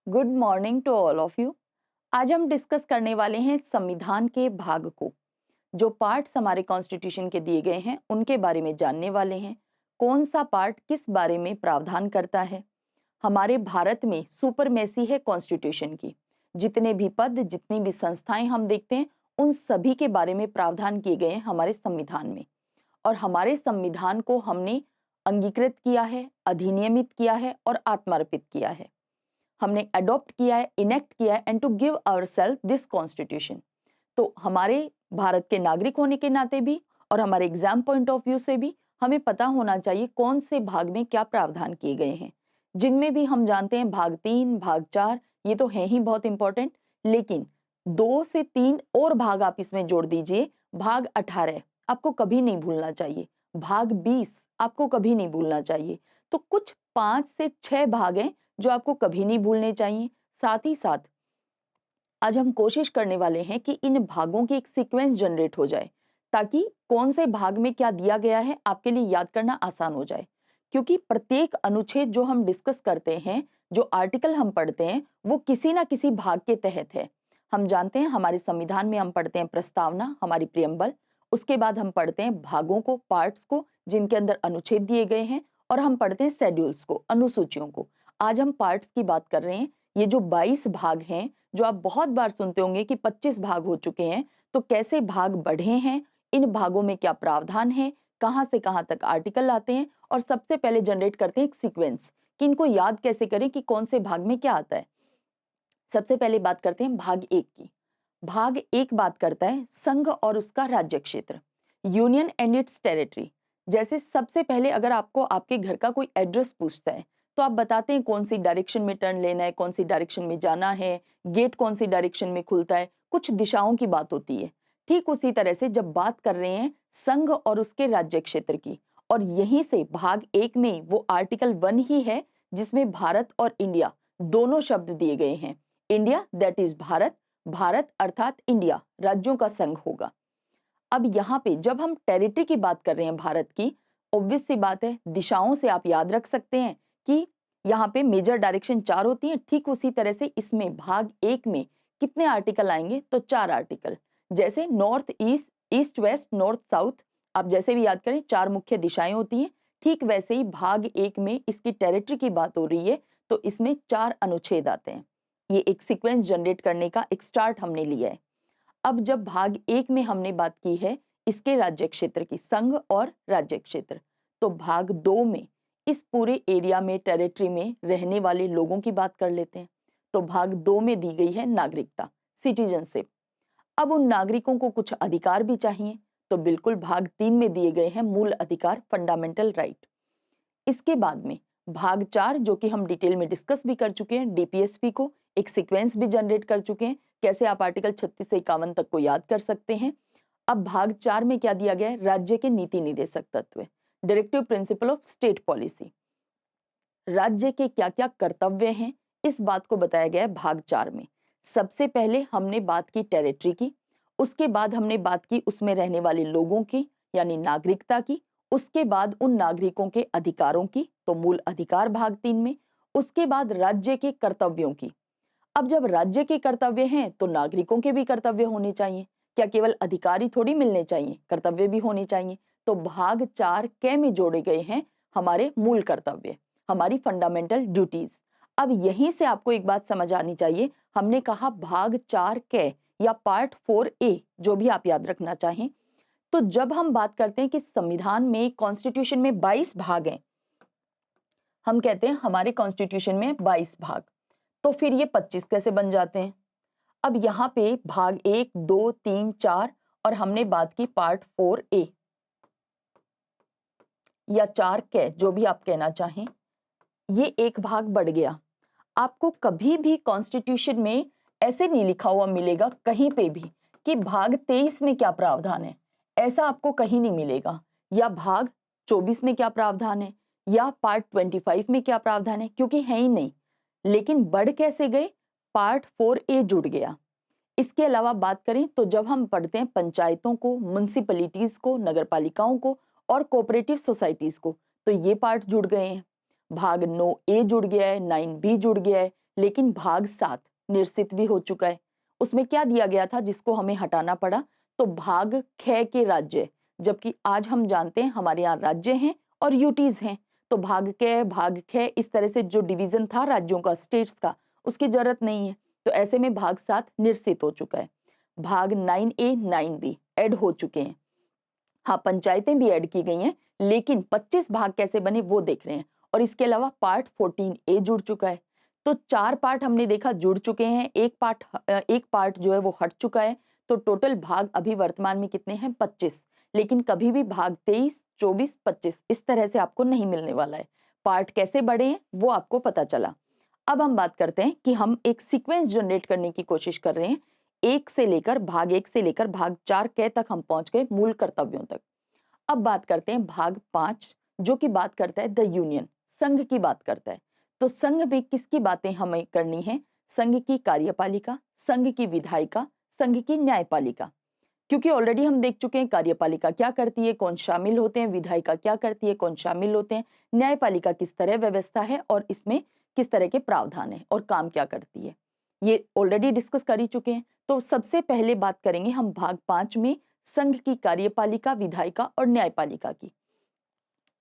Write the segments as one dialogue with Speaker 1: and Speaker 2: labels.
Speaker 1: Good morning to all of you. आज हम discuss करने वाले हैं संविधान के भाग को। जो पार्ट्स हमारे कॉन्स्टिट्यूशन के दिए गए हैं उनके बारे में जानने वाले हैं। कौन सा पार्ट किस बारे में प्रावधान करता है। हमारे भारत में सुपरमेसी है कॉन्स्टिट्यूशन की। जितने भी पद, जितनी भी संस्थाएं हम देखते हैं, उन सभी के बारे में प्रावधान किए गए हैं हमारे संविधान में। और हमारे संविधान को हमने अंगीकृत किया है, अधिनियमित किया है और आत्मार्पित किया है। हमने अडॉप्ट किया है, इनेक्ट किया है and to give ourselves this constitution. तो हमारे भारत के नागरिक होने के नाते भी और हमारे एग्जाम पॉइंट ऑफ व्यू से भी हमें पता होना चाहिए कौन से भाग में क्या प्रावधान किए गए हैं। जिनमें भी हम जानते हैं भाग 3, भाग 4, ये तो है ही बहुत इंपॉर्टेंट, लेकिन 2 से 3 और भाग आप इसमें जोड़ दीजिए। भाग 18 आपको कभी नहीं भूलना चाहिए, भाग 20 आपको कभी नहीं भूलना चाहिए। तो कुछ 5 से 6 भाग हैं जो आपको कभी नहीं भूलने चाहिए। साथ ही साथ आज हम कोशिश करने वाले हैं कि इन भागों की एक सीक्वेंस जनरेट हो जाए, ताकि कौन से भाग में क्या दिया गया है आपके लिए याद करना आसान हो जाए। क्योंकि प्रत्येक अनुच्छेद जो हम डिस्कस करते हैं, जो आर्टिकल हम पढ़ते हैं, वो किसी ना किसी भाग के तहत है। हम जानते हैं हमारे संविधान में हम पढ़ते हैं प्रस्तावना, हमारी प्रियम्बल। उसके बाद हम पढ़ते हैं भागों को, पार्ट्स को, जिनके अंदर अनुच्छेद दिए गए हैं। और हम पढ़ते हैं शेड्यूल्स को, अनुसूचियों को। आज हम पार्ट्स की बात कर रहे हैं। ये जो 22 भाग हैं, जो आप बहुत बार सुनते होंगे कि 25 भाग हो चुके हैं, तो कैसे भाग बढ़े हैं, इन भागों में क्या प्रावधान है, कहां से कहां तक आर्टिकल आते हैं, और सबसे पहले जनरेट करते हैं एक सीक्वेंस कि इनको याद कैसे करें कि कौन से भाग में क्या आता है। सबसे पहले बात करते हैं भाग 1 की। भाग 1 बात करता है संघ और उसका राज्य क्षेत्र, यूनियन एंड इट्स टेरिटरी। जैसे सबसे पहले अगर आपको आपके घर का कोई एड्रेस पूछता है, तो आप बताते हैं कौन सी डायरेक्शन में टर्न लेना है, कौन सी डायरेक्शन में जाना है, गेट कौन सी डायरेक्शन में खुलता है, कुछ दिशाओं की बात होती है। ठीक उसी तरह से जब बात कर रहे हैं संघ और उसके राज्य क्षेत्र की, और यहीं से भाग 1 में वो आर्टिकल 1 ही है जिसमें भारत और इंडिया दोनों शब्द दिए गए हैं। India that is Bharat, Bharat अर्थात इंडिया राज्यों का संघ होगा। अब यहाँ पे जब हम टेरिटरी की बात कर रहे हैं भारत की, ऑब्वियस सी बात है दिशाओं से आप याद रख सकते हैं कि यहाँ पे मेजर डायरेक्शन 4 होती है। ठीक उसी तरह से इसमें भाग 1 में कितने आर्टिकल आएंगे, तो 4 आर्टिकल। जैसे north east, east west, north south, आप जैसे भी याद करें 4 मुख्य दिशाएं होती हैं। ठीक वैसे ही भाग 1 में इसकी टेरिटरी की बात हो रही है, तो इसमें 4 अनुच्छेद आते हैं। ये एक सीक्वेंस जनरेट करने का एक स्टार्ट हमने लिया है। अब जब भाग 1 में हमने बात की है इसके राज्य क्षेत्र की, संघ और राज्य क्षेत्र, तो भाग 2 में इस पूरे एरिया में, टेरिटरी में रहने वाले लोगों की बात कर लेते हैं। तो भाग 2 में दी गई है नागरिकता, सिटीजनशिप। अब उन नागरिकों को कुछ अधिकार भी चाहिए, तो बिल्कुल भाग 3 में दिए गए हैं मूल अधिकार, फंडामेंटल राइट। इसके बाद में भाग 4, जो कि हम डिटेल में डिस्कस भी कर चुके हैं, डीपीएसपी को एक सीक्वेंस भी जनरेट कर चुके हैं, कैसे आप आर्टिकल 36 से 51 तक को याद कर सकते हैं। अब भाग 4 में क्या दिया गया है, राज्य के नीति निर्देशक तत्व, directive principle of state policy. राज्य के क्या क्या कर्तव्य हैं, इस बात को बताया गया है भाग 4 में। सबसे पहले हमने बात की टेरिटरी की, उसके बाद हमने बात की उसमें रहने वाले लोगों की, यानी नागरिकता की। उसके बाद उन नागरिकों के अधिकारों की, तो मूल अधिकार भाग 3 में। उसके बाद राज्य के कर्तव्यों की। अब जब राज्य के कर्तव्य हैं, तो नागरिकों के भी कर्तव्य होने चाहिए। क्या केवल अधिकार ही थोड़ी मिलने चाहिए, कर्तव्य भी होने चाहिए। तो भाग 4 क में जोड़े गए हैं हमारे मूल कर्तव्य, हमारी फंडामेंटल ड्यूटीज। अब यहीं से आपको एक बात समझ आनी चाहिए। हमने कहा भाग 4 क या पार्ट 4A, जो भी आप याद रखना चाहें। तो जब हम बात करते हैं कि संविधान में, कॉन्स्टिट्यूशन में 22 भाग हैं, हम कहते हैं हमारे कॉन्स्टिट्यूशन में 22 भाग, तो फिर ये 25 कैसे बन जाते हैं। अब यहाँ पे भाग 1, 2, 3, 4, और हमने बात की पार्ट 4A या 4 क, जो भी आप कहना चाहें, ये एक भाग बढ़ गया। आपको कभी भी कॉन्स्टिट्यूशन में ऐसे नहीं लिखा हुआ मिलेगा कहीं पे भी कि भाग 23 में क्या प्रावधान है, ऐसा आपको कहीं नहीं मिलेगा। या भाग 24 में क्या प्रावधान है, या पार्ट 25 में क्या प्रावधान है, क्योंकि है ही नहीं। लेकिन बढ़ कैसे गए, पार्ट 4A जुड़ गया। इसके अलावा बात करें तो जब हम पढ़ते हैं पंचायतों को, म्युनिसिपैलिटीज को, नगरपालिकाओं को और कोऑपरेटिव सोसाइटीज को, तो ये पार्ट जुड़ गए हैं। भाग 9A जुड़ गया है, 9B जुड़ गया है, लेकिन भाग 7 निरसित भी हो चुका है। उसमें क्या दिया गया था जिसको हमें हटाना पड़ा? तो भाग ख के राज्य, जबकि आज हम जानते हैं हमारे यहाँ राज्य हैं और यूटीज हैं। तो भाग के भाग ख इस तरह से जो डिवीजन था राज्यों का, स्टेट्स का, उसकी जरूरत नहीं है। तो ऐसे में भाग 7 निरसित हो चुका है। भाग 9A 9B ऐड हो चुके हैं। हाँ, पंचायतें भी ऐड की गई हैं, लेकिन 25 भाग कैसे बने वो देख रहे हैं। और इसके अलावा पार्ट 14A जुड़ चुका है। तो 4 पार्ट हमने देखा जुड़ चुके हैं, एक पार्ट जो है वो हट चुका है। तो टोटल भाग अभी वर्तमान में कितने हैं? 25। लेकिन कभी भी भाग 23, 24, 25 इस तरह से आपको नहीं मिलने वाला है। पार्ट कैसे बढ़े हैं वो आपको पता चला। अब हम बात करते हैं कि हम एक सीक्वेंस जनरेट करने की कोशिश कर रहे हैं। भाग 1 से लेकर भाग 4 क तक हम पहुंच गए मूल कर्तव्यों तक। अब बात करते हैं भाग 5, जो कि बात करता है द यूनियन, संघ की बात करता है। तो संघ में किसकी बातें हमें करनी है? संघ की कार्यपालिका, संघ की विधायिका, संघ की न्यायपालिका। क्योंकि ऑलरेडी हम देख चुके हैं कार्यपालिका क्या करती है, कौन शामिल होते हैं, विधायिका क्या करती है, कौन शामिल होते हैं, न्यायपालिका किस तरह व्यवस्था है और इसमें किस तरह के प्रावधान है और काम क्या करती है, ये ऑलरेडी डिस्कस कर ही चुके हैं। तो सबसे पहले बात करेंगे हम भाग 5 में संघ की कार्यपालिका, विधायिका और न्यायपालिका की।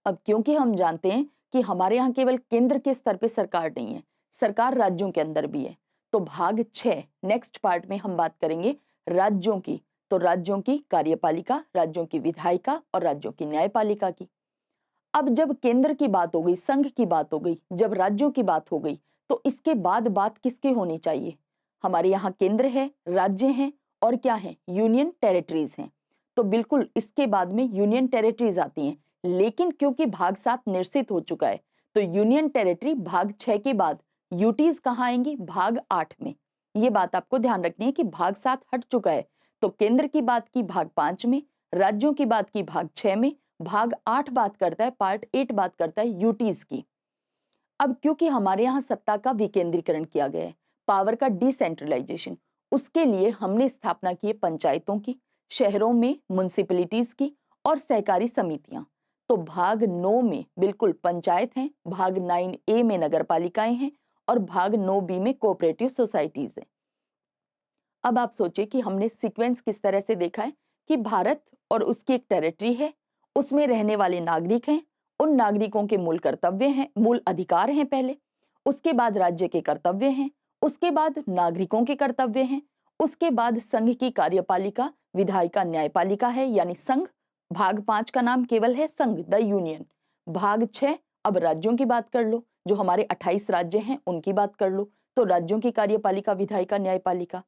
Speaker 1: अब क्योंकि हम जानते हैं कि हमारे यहाँ केवल केंद्र के स्तर पे सरकार नहीं है, सरकार राज्यों के अंदर भी है। तो भाग 6 नेक्स्ट पार्ट में हम बात करेंगे राज्यों की। तो राज्यों की कार्यपालिका, राज्यों की विधायिका और राज्यों की न्यायपालिका की। अब जब केंद्र की बात हो गई, संघ की बात हो गई, जब राज्यों की बात हो गई, तो इसके बाद बात किसकी होनी चाहिए? हमारे यहाँ केंद्र है, राज्य हैं और क्या है? यूनियन टेरिटरीज हैं। तो बिल्कुल इसके बाद में यूनियन टेरिटरीज आती हैं। लेकिन क्योंकि भाग 7 निरसित हो चुका है, तो यूनियन टेरिटरी भाग 6 के बाद यूटीज कहाँ आएंगी? भाग 8 में। ये बात आपको ध्यान रखनी है कि भाग 7 हट चुका है। तो केंद्र की बात की भाग 5 में, राज्यों की बात की भाग 6 में, भाग 8 बात करता है, पार्ट 8 बात करता है यूटीज की। अब क्योंकि हमारे यहाँ सत्ता का विकेंद्रीकरण किया गया है, पावर का डिसेंट्रलाइजेशन, उसके लिए हमने स्थापना की है पंचायतों की, शहरों में म्युनिसिपैलिटीज की और सहकारी समितियां। तो भाग 9 में बिल्कुल पंचायत हैं, भाग 9A में नगर पालिकाएं हैं और भाग 9B में कोऑपरेटिव सोसाइटीज हैं। अब आप सोचिए कि हमने सीक्वेंस किस तरह से देखा है कि भारत और उसकी एक टेरिटरी है, उसमें रहने वाले नागरिक हैं, उन नागरिकों के मूल कर्तव्य हैं, मूल अधिकार हैं पहले, उसके बाद राज्य के कर्तव्य हैं, उसके बाद नागरिकों के कर्तव्य हैं, उसके बाद संघ की कार्यपालिका, विधायिका, न्यायपालिका है यानी संघ। भाग 5 का नाम केवल है संघ, द यूनियन। भाग 6 अब राज्यों की बात कर लो, जो हमारे 28 राज्य हैं उनकी बात कर लो। तो राज्यों की कार्यपालिका, विधायिका, न्यायपालिका।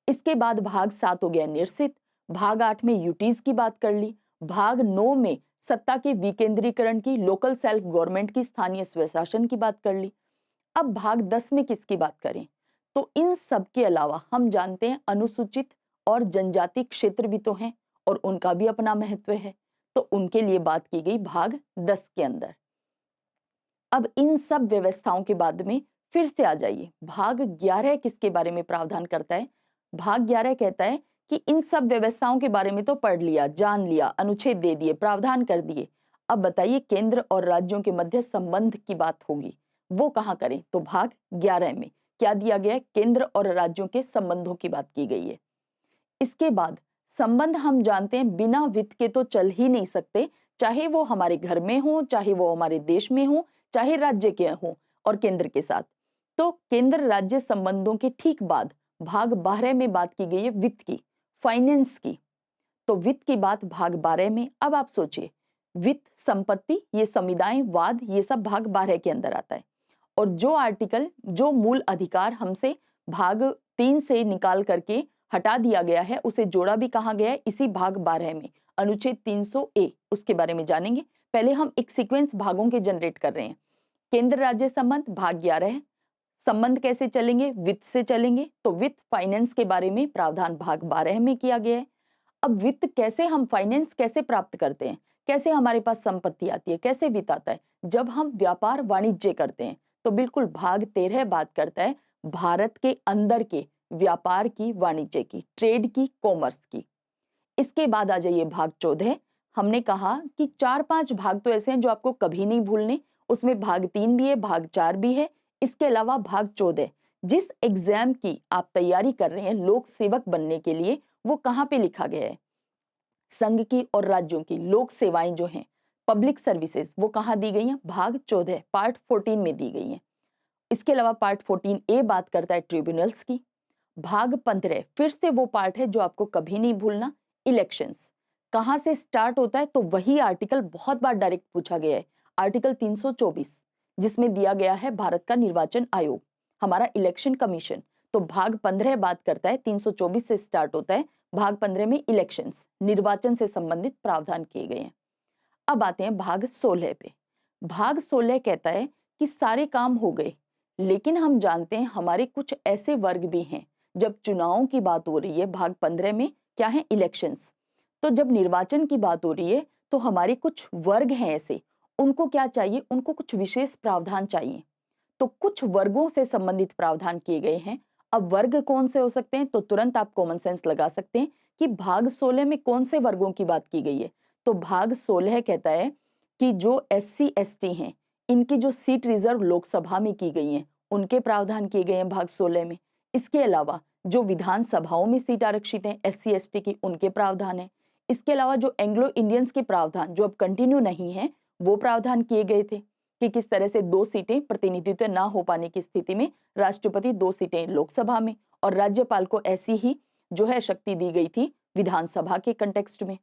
Speaker 1: इसके बाद भाग 7 हो गया निरसित। भाग 8 में यूटीज की बात कर ली। भाग 9 में सत्ता के विकेंद्रीकरण की, लोकल सेल्फ गवर्नमेंट की, स्थानीय स्वशासन की बात कर ली। अब भाग 10 में किसकी बात करें? तो इन सब के अलावा हम जानते हैं अनुसूचित और जनजाति क्षेत्र भी तो हैं और उनका भी अपना महत्व है। तो उनके लिए बात की गई भाग 10 के अंदर। अब इन सब व्यवस्थाओं के बाद में फिर से आ जाइए, भाग 11 किसके बारे में प्रावधान करता है? भाग 11 कहता है कि इन सब व्यवस्थाओं के बारे में तो पढ़ लिया, जान लिया, अनुच्छेद दे दिए, प्रावधान कर दिए। अब बताइए केंद्र और राज्यों के मध्य संबंध की बात होगी, वो कहाँ करें? तो भाग 11 में क्या दिया गया है? केंद्र और राज्यों के संबंधों की बात की गई है। इसके बाद संबंध हम जानते हैं बिना वित्त के तो चल ही नहीं सकते, चाहे वो हमारे घर में हो, चाहे वो हमारे देश में हो, चाहे राज्य के हो और केंद्र के साथ। तो केंद्र राज्य संबंधों के ठीक बाद भाग 12 में बात की गई है वित्त की, फाइनेंस की। तो वित्त की बात भाग 12 में। अब आप सोचिए, वित्त, संपत्ति, ये संविदाएं, वाद, ये सब भाग 12 के अंदर आता है। और जो आर्टिकल, जो मूल अधिकार हमसे भाग 3 से निकाल करके हटा दिया गया है, उसे जोड़ा भी कहा गया है इसी भाग 12 में, अनुच्छेद 300A, उसके बारे में जानेंगे। पहले हम एक सीक्वेंस भागों के जनरेट कर रहे हैं। केंद्र राज्य संबंध भाग 11 है। संबंध कैसे चलेंगे? वित्त से चलेंगे। तो वित्त, फाइनेंस के बारे में प्रावधान भाग 12 में किया गया है। अब वित्त कैसे, हम फाइनेंस कैसे प्राप्त करते हैं, कैसे हमारे पास संपत्ति आती है, कैसे वित्त आता है? जब हम व्यापार वाणिज्य करते हैं। तो बिल्कुल भाग 13 बात करता है भारत के अंदर के व्यापार की, वाणिज्य की, ट्रेड की, कॉमर्स की। इसके बाद आ जाइए भाग 14। हमने कहा कि 4-5 भाग तो ऐसे हैं जो आपको कभी नहीं भूलने, उसमें भाग 3 भी है, भाग 4 भी है, इसके अलावा भाग 14 जिस एग्जाम की आप तैयारी कर रहे हैं लोक सेवक बनने के लिए, वो कहाँ पे लिखा गया है? संघ की और राज्यों की लोक सेवाएं जो हैं, पब्लिक सर्विसेज, वो कहाँ दी गई हैं? भाग 14 पार्ट 14 में दी गई हैं। इसके अलावा पार्ट 14A बात करता है ट्रिब्यूनल्स की। भाग 15 फिर से वो पार्ट है जो आपको कभी नहीं भूलना, इलेक्शंस। कहाँ से स्टार्ट होता है? तो वही आर्टिकल बहुत बार डायरेक्ट पूछा गया है, आर्टिकल 324, जिसमें दिया गया है भारत का निर्वाचन आयोग, हमारा इलेक्शन कमीशन। तो भाग 15 बात करता है, 324 से स्टार्ट होता है। भाग 15 में इलेक्शंस, निर्वाचन से संबंधित प्रावधान किए गए हैं। अब आते हैं भाग 16 पे। भाग 16 कहता है कि सारे काम हो गए, लेकिन हम जानते हैं हमारे कुछ ऐसे वर्ग भी हैं, जब चुनावों की बात हो रही है भाग 15 में, क्या है? इलेक्शंस। तो जब निर्वाचन की बात हो रही है तो हमारे कुछ वर्ग हैं ऐसे, उनको क्या चाहिए? उनको कुछ विशेष प्रावधान चाहिए। तो कुछ वर्गों से संबंधित प्रावधान किए गए हैं। अब वर्ग कौन से हो सकते हैं? तो तुरंत आप कॉमन सेंस लगा सकते हैं कि भाग 16 में कौन से वर्गों की बात की गई है। तो भाग 16 कहता है कि जो SC ST हैं, इनकी जो सीट रिजर्व लोकसभा में की गई हैं, उनके प्रावधान किए गए हैं भाग 16 में। इसके अलावा जो विधानसभाओं में सीट आरक्षित हैं SC ST की, उनके प्रावधान है। इसके अलावा जो एंग्लो इंडियंस के प्रावधान जो अब कंटिन्यू नहीं है, वो प्रावधान किए गए थे कि किस तरह से 2 सीटें प्रतिनिधित्व ना हो पाने की स्थिति में राष्ट्रपति 2 सीटें लोकसभा में और राज्यपाल को ऐसी ही जो है शक्ति दी गई थी विधानसभा के कंटेक्स्ट में।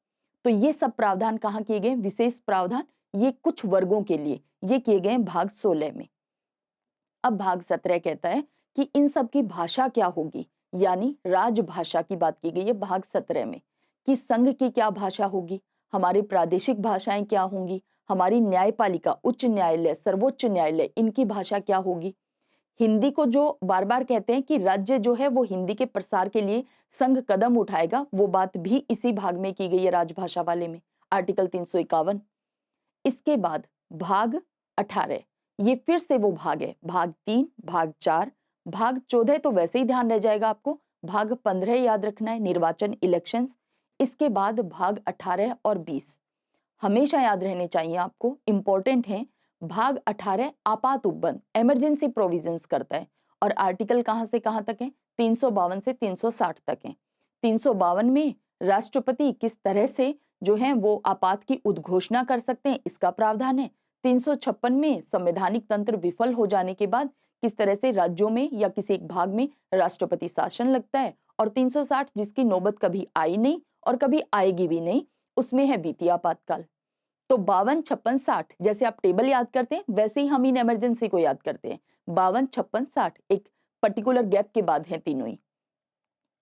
Speaker 1: तो ये सब प्रावधान कहाँ किए गए? विशेष प्रावधान ये कुछ वर्गों के लिए ये किए गए भाग 16 में। अब भाग 17 कहता है कि इन सब की भाषा क्या होगी, यानी राजभाषा की बात की गई है भाग 17 में, कि संघ की क्या भाषा होगी, हमारी प्रादेशिक भाषाएं क्या होंगी, हमारी न्यायपालिका, उच्च न्यायालय, सर्वोच्च न्यायालय, इनकी भाषा क्या होगी। हिंदी को जो बार बार कहते हैं कि राज्य जो है वो हिंदी के प्रसार के लिए संघ कदम उठाएगा, वो बात भी इसी भाग में की गई है राजभाषा वाले में, आर्टिकल 351। इसके बाद भाग 18, ये फिर से वो भाग है, भाग 3, भाग 4, भाग 14 तो वैसे ही ध्यान रह जाएगा आपको, भाग 15 याद रखना है, निर्वाचन, इलेक्शंस। इसके बाद भाग 18 और 20 हमेशा याद रहने चाहिए आपको, इंपॉर्टेंट है। भाग 18 आपात उपबंध, इमरजेंसी प्रोविजंस करता है और आर्टिकल कहां से कहां तक है? 352 से 360 तक है। 352 में राष्ट्रपति किस तरह से जो है वो आपात की उद्घोषणा कर सकते हैं, इसका प्रावधान है। 356 में संवैधानिक तंत्र विफल हो जाने के बाद किस तरह से राज्यों में या किसी एक भाग में राष्ट्रपति शासन लगता है। और 360 जिसकी नौबत कभी आई नहीं और कभी आएगी भी नहीं, उसमें है वित्तीय आपातकाल। तो 52, 56, 60 जैसे आप टेबल याद करते हैं वैसे ही हम इन इमरजेंसी को याद करते हैं। 52, 56, 60 एक पर्टिकुलर गैप के बाद है तीनों ही।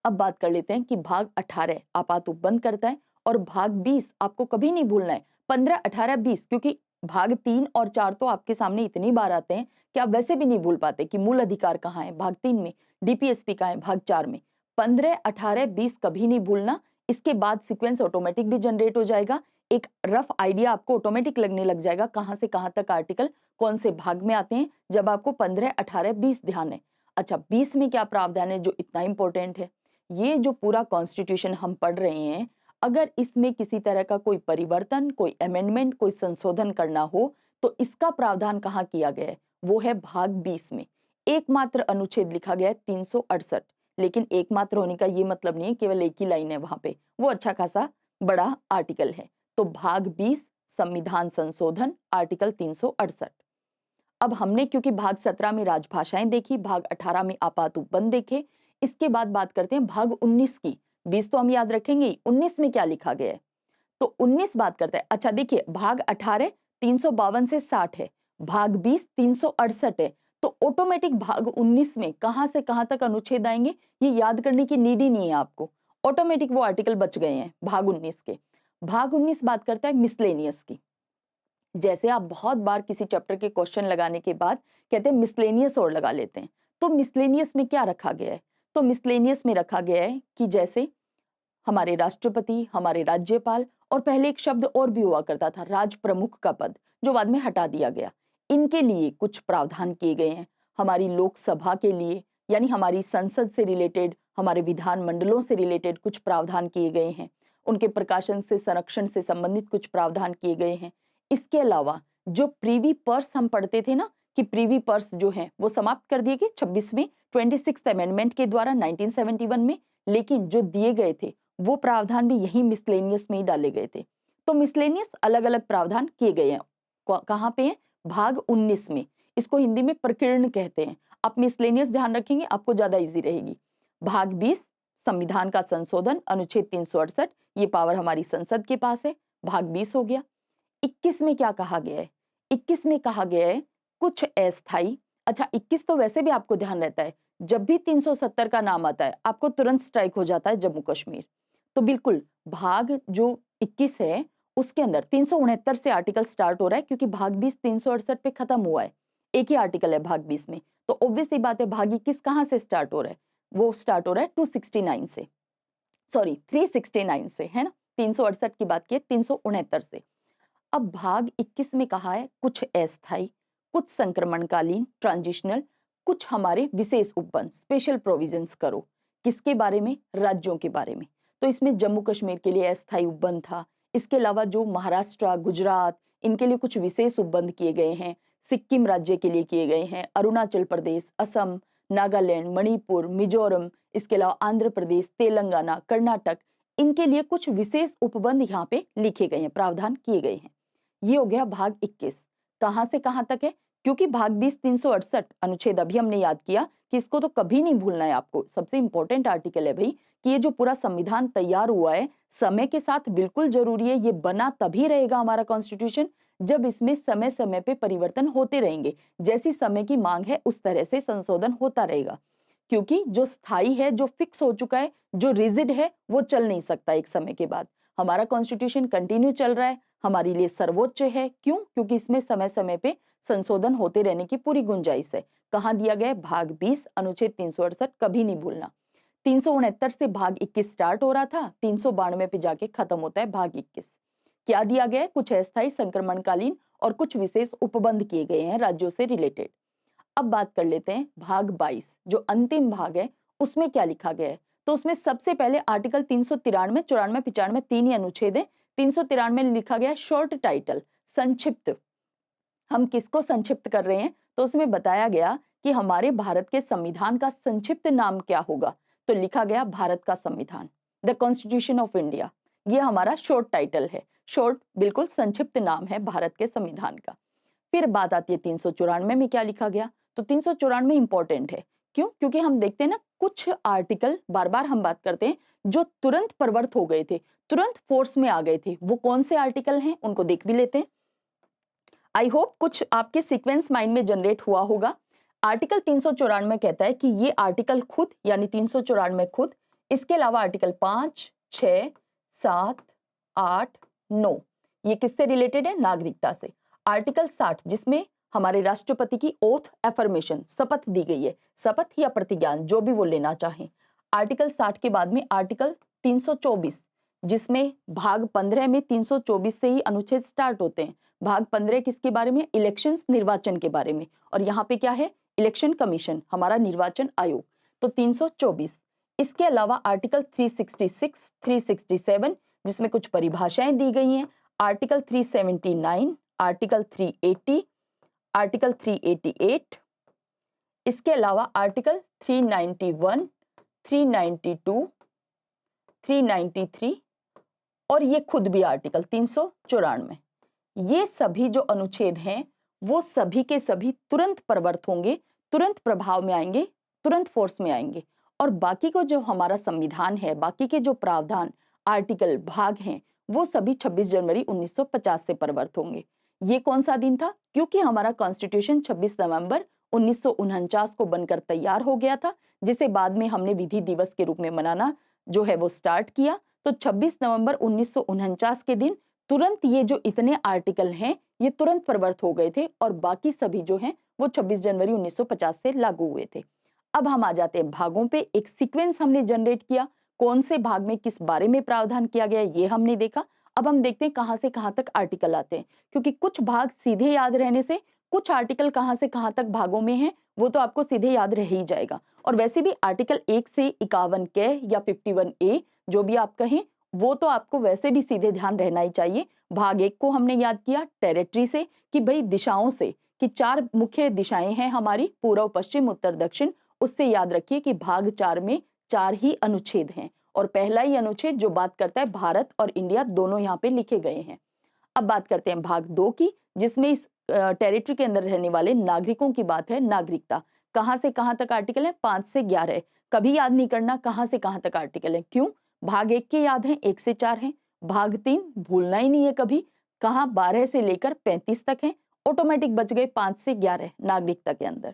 Speaker 1: अब बात कर लेते हैं कि भाग 18 आपात उपबंध करता है और भाग 20 आपको कभी नहीं भूलना है, 15, 18, 20, क्योंकि भाग 3 और 4 तो आपके सामने इतनी बार आते हैं कि आप वैसे भी नहीं भूल पाते कि मूल अधिकार कहाँ है, भाग 3 में, डीपीएसपी कहाँ है, भाग 4 में। 15, 18, 20 कभी नहीं भूलना। इसके बाद सीक्वेंस ऑटोमेटिक भी जनरेट हो जाएगा, एक रफ आइडिया आपको ऑटोमेटिक लगने लग जाएगा कहां से कहां तक आर्टिकल कौन से भाग में आते हैं, जब आपको 15, 18, 20 ध्यान है। अच्छा, 20 में क्या प्रावधान है जो इतना इंपॉर्टेंट है? ये जो पूरा कॉन्स्टिट्यूशन हम पढ़ रहे हैं, अगर इसमें किसी तरह का कोई परिवर्तन, कोई अमेंडमेंट, कोई संशोधन करना हो तो इसका प्रावधान कहाँ किया गया है? वो है भाग 20 में। एकमात्र अनुच्छेद लिखा गया है 368, लेकिन एकमात्र होने का ये मतलब नहीं है केवल एक ही लाइन है वहां पे, वो अच्छा खासा बड़ा आर्टिकल है। तो भाग 20 संविधान संशोधन, आर्टिकल 368। अब हमने क्योंकि भाग 17 में राजभाषाएं देखी, भाग 18 में आपात उपबंध देखे, इसके बाद बात करते हैं भाग 19 की। 20 तो हम याद रखेंगे ही, 19 में क्या लिखा गया है? तो 19 बात करता है, अच्छा देखिए, भाग 18 352 से 60 है, भाग 20 368 है, तो ऑटोमेटिक भाग 19 में कहां से कहां तक अनुच्छेद आएंगे ये याद करने की नीड ही नहीं है आपको, ऑटोमेटिक वो आर्टिकल बच गए हैं भाग 19 के। भाग 19 बात करता है मिसलेनियस की। जैसे आप बहुत बार किसी चैप्टर के क्वेश्चन लगाने के बाद कहते हैं मिसलेनियस और लगा लेते हैं, तो मिसलेनियस में क्या रखा गया है? तो मिसलेनियस में रखा गया है कि जैसे हमारे राष्ट्रपति, हमारे राज्यपाल और पहले एक शब्द और भी हुआ करता था राज प्रमुख का पद, जो बाद में हटा दिया गया, इनके लिए कुछ प्रावधान किए गए हैं। हमारी लोकसभा के लिए यानी हमारी संसद से रिलेटेड, हमारे विधान मंडलों से रिलेटेड कुछ प्रावधान किए गए हैं। उनके प्रकाशन से, संरक्षण से संबंधित कुछ प्रावधान किए गए हैं। इसके अलावा जो प्रीवी पर्स हम पढ़ते थे ना कि प्रीवी पर्स जो है वो समाप्त कर दिए गए 26 में 26th अमेंडमेंट के द्वारा 1971 में, लेकिन जो दिए गए थे वो प्रावधान भी यही मिसलेनियस में ही डाले गए थे। तो मिसलेनियस अलग अलग प्रावधान किए गए हैं। कहाँ पे है? भाग 19 में। इसको हिंदी में प्रकीर्ण कहते हैं। आप मिसलेनियस ध्यान रखेंगे, आपको ज्यादा इजी रहेगी। भाग 20 संविधान का संशोधन, अनुच्छेद 368, ये पावर हमारी संसद के पास है। भाग 20 हो गया। 21 में क्या कहा गया है? 21 में कहा गया है कुछ अस्थायी, अच्छा 21 तो वैसे भी आपको ध्यान रहता है, जब भी 370 का नाम आता है आपको तुरंत स्ट्राइक हो जाता है जम्मू कश्मीर। तो बिल्कुल भाग जो 21 है उसके अंदर 369 से आर्टिकल स्टार्ट हो रहा है, क्योंकि भाग 20 368 पे खत्म हुआ है, एक ही आर्टिकल है भाग 20 में। तो ऑब्वियस सी बात है भाग 21 कहां से स्टार्ट हो रहा है? वो स्टार्ट हो रहा है 269 से, सॉरी 369 से, है ना। 368 की बात की, 369 से। अब भाग 21 में कहा है कुछ अस्थायी, कुछ संक्रमणकालीन ट्रांजिशनल, कुछ हमारे विशेष उपबंध स्पेशल प्रोविजंस करो। किसके बारे में? राज्यों के बारे में। तो इसमें जम्मू कश्मीर के लिए अस्थायी उपबंध था। इसके अलावा जो महाराष्ट्र, गुजरात, इनके लिए कुछ विशेष उपबंध किए गए हैं। सिक्किम राज्य के लिए किए गए हैं, अरुणाचल प्रदेश, असम, नागालैंड, मणिपुर, मिजोरम, इसके अलावा आंध्र प्रदेश, तेलंगाना, कर्नाटक, इनके लिए कुछ विशेष उपबंध यहाँ पे लिखे गए हैं, प्रावधान किए गए हैं। ये हो गया भाग 21। कहां से कहां तक है? क्योंकि भाग 20 368 अनुच्छेद अभी हमने याद किया कि इसको तो कभी नहीं भूलना है आपको, सबसे इंपॉर्टेंट आर्टिकल है भाई, कि ये जो पूरा संविधान तैयार हुआ है समय के साथ बिल्कुल जरूरी है। ये बना तभी रहेगा हमारा कॉन्स्टिट्यूशन जब इसमें समय समय पे परिवर्तन होते रहेंगे। जैसी समय की मांग है उस तरह से संशोधन होता रहेगा, क्योंकि जो स्थायी है, जो फिक्स हो चुका है, जो रिजिड है, वो चल नहीं सकता एक समय के बाद। हमारा कॉन्स्टिट्यूशन कंटिन्यू चल रहा है, हमारे लिए सर्वोच्च है। क्यों? क्योंकि इसमें समय समय पे संशोधन होते रहने की पूरी गुंजाइश है। कहाँ दिया गया है? भाग 20 अनुच्छेद 368, कभी नहीं भूलना। 369 से भाग 21 स्टार्ट हो रहा था, 392 पे जाके खत्म होता है भाग 21। क्या दिया गया है? कुछ अस्थायी, संक्रमणकालीन और कुछ विशेष उपबंध किए गए हैं राज्यों से रिलेटेड। अब बात कर लेते हैं भाग 22, जो अंतिम भाग है, उसमें क्या लिखा गया है। तो उसमें सबसे पहले आर्टिकल 393, 94, 95 तीन ही अनुच्छेद है। 393 में लिखा गया शॉर्ट टाइटल, संक्षिप्त। हम किसको संक्षिप्त कर रहे हैं? तो उसमें बताया गया कि हमारे भारत के संविधान का संक्षिप्त नाम क्या होगा। तो लिखा गया भारत का संविधान, द कॉन्स्टिट्यूशन ऑफ इंडिया। ये हमारा शॉर्ट टाइटल है, शॉर्ट बिल्कुल संक्षिप्त नाम है भारत के संविधान का। फिर बात आती है 394 में क्या लिखा गया। तो 394 इंपॉर्टेंट है। क्यों? क्योंकि हम देखते हैं ना कुछ आर्टिकल बार बार हम बात करते हैं जो तुरंत प्रवर्त हो गए थे, तुरंत फोर्स में आ गए थे। वो कौन से आर्टिकल हैं उनको देख भी लेते हैं। आई होप कुछ आपके सीक्वेंस माइंड में जनरेट हुआ होगा। आर्टिकल 394 कहता है कि ये आर्टिकल खुद, यानी 394 खुद, इसके अलावा आर्टिकल 5, 6, 7, 8, 9 ये किससे रिलेटेड है? नागरिकता से। आर्टिकल 60 जिसमें हमारे राष्ट्रपति की ओथ एफर्मेशन, शपथ दी गई है, शपथ या प्रतिज्ञान जो भी वो लेना चाहें। आर्टिकल 60 के बाद में आर्टिकल 324 जिसमें भाग 15 में 324 से ही अनुच्छेद स्टार्ट होते हैं। भाग 15 किसके बारे में? इलेक्शंस, निर्वाचन के बारे में। और यहाँ पे क्या है? इलेक्शन कमीशन, हमारा निर्वाचन आयोग। तो 324। इसके अलावा आर्टिकल 366, 367 जिसमें कुछ परिभाषाएं दी गई हैं। आर्टिकल 379, आर्टिकल 380, आर्टिकल 388, इसके अलावा आर्टिकल 391, 392, 393 और ये खुद भी आर्टिकल 394। ये सभी जो अनुच्छेद हैं वो सभी के सभी तुरंत प्रवर्त होंगे, तुरंत प्रभाव में आएंगे, तुरंत फोर्स में आएंगे। और बाकी को जो हमारा संविधान है, बाकी के जो प्रावधान, आर्टिकल, भाग हैं, वो सभी 26 जनवरी 1950 से प्रवर्त होंगे। ये कौन सा दिन था? क्योंकि हमारा कॉन्स्टिट्यूशन 26 नवंबर 1949 को बनकर तैयार हो गया था, जिसे बाद में हमने विधि दिवस के रूप में मनाना जो है वो स्टार्ट किया। तो 26 नवंबर 1949 के दिन तुरंत ये जो इतने आर्टिकल हैं ये तुरंत प्रवर्त हो गए थे, और बाकी सभी जो हैं वो 26 जनवरी 1950 से लागू हुए थे। अब हम आ जाते हैं भागों पे। एक सीक्वेंस हमने जनरेट किया, कौन से भाग में किस बारे में प्रावधान किया गया ये हमने देखा। अब हम देखते हैं कहां से कहां तक आर्टिकल आते हैं, क्योंकि कुछ भाग सीधे याद रहने से, कुछ आर्टिकल कहां से कहां तक भागों में है वो तो आपको सीधे याद रह ही जाएगा। और वैसे भी आर्टिकल 1 से 51 के या 51A जो भी आप कहें, वो तो आपको वैसे भी सीधे ध्यान रहना ही चाहिए। भाग 1 को हमने याद किया टेरिटरी से, कि भाई दिशाओं से, कि 4 मुख्य दिशाएं हैं हमारी, पूर्व, पश्चिम, उत्तर, दक्षिण, उससे याद रखिए कि भाग 4 में 4 ही अनुच्छेद हैं और पहला ही अनुच्छेद जो बात करता है भारत और इंडिया दोनों यहाँ पे लिखे गए हैं। अब बात करते हैं भाग 2 की, जिसमें इस टेरिटरी के अंदर रहने वाले नागरिकों की बात है। नागरिकता कहाँ से कहाँ तक आर्टिकल है? 5 से 11। कभी याद नहीं करना कहाँ से कहाँ तक आर्टिकल है, क्यों? भाग 1 के याद हैं, 1 से 4 हैं। भाग 3 भूलना ही नहीं है कभी, कहाँ 12 से लेकर 35 तक है। ऑटोमेटिक बच गए 5 से 11 नागरिकता के अंदर।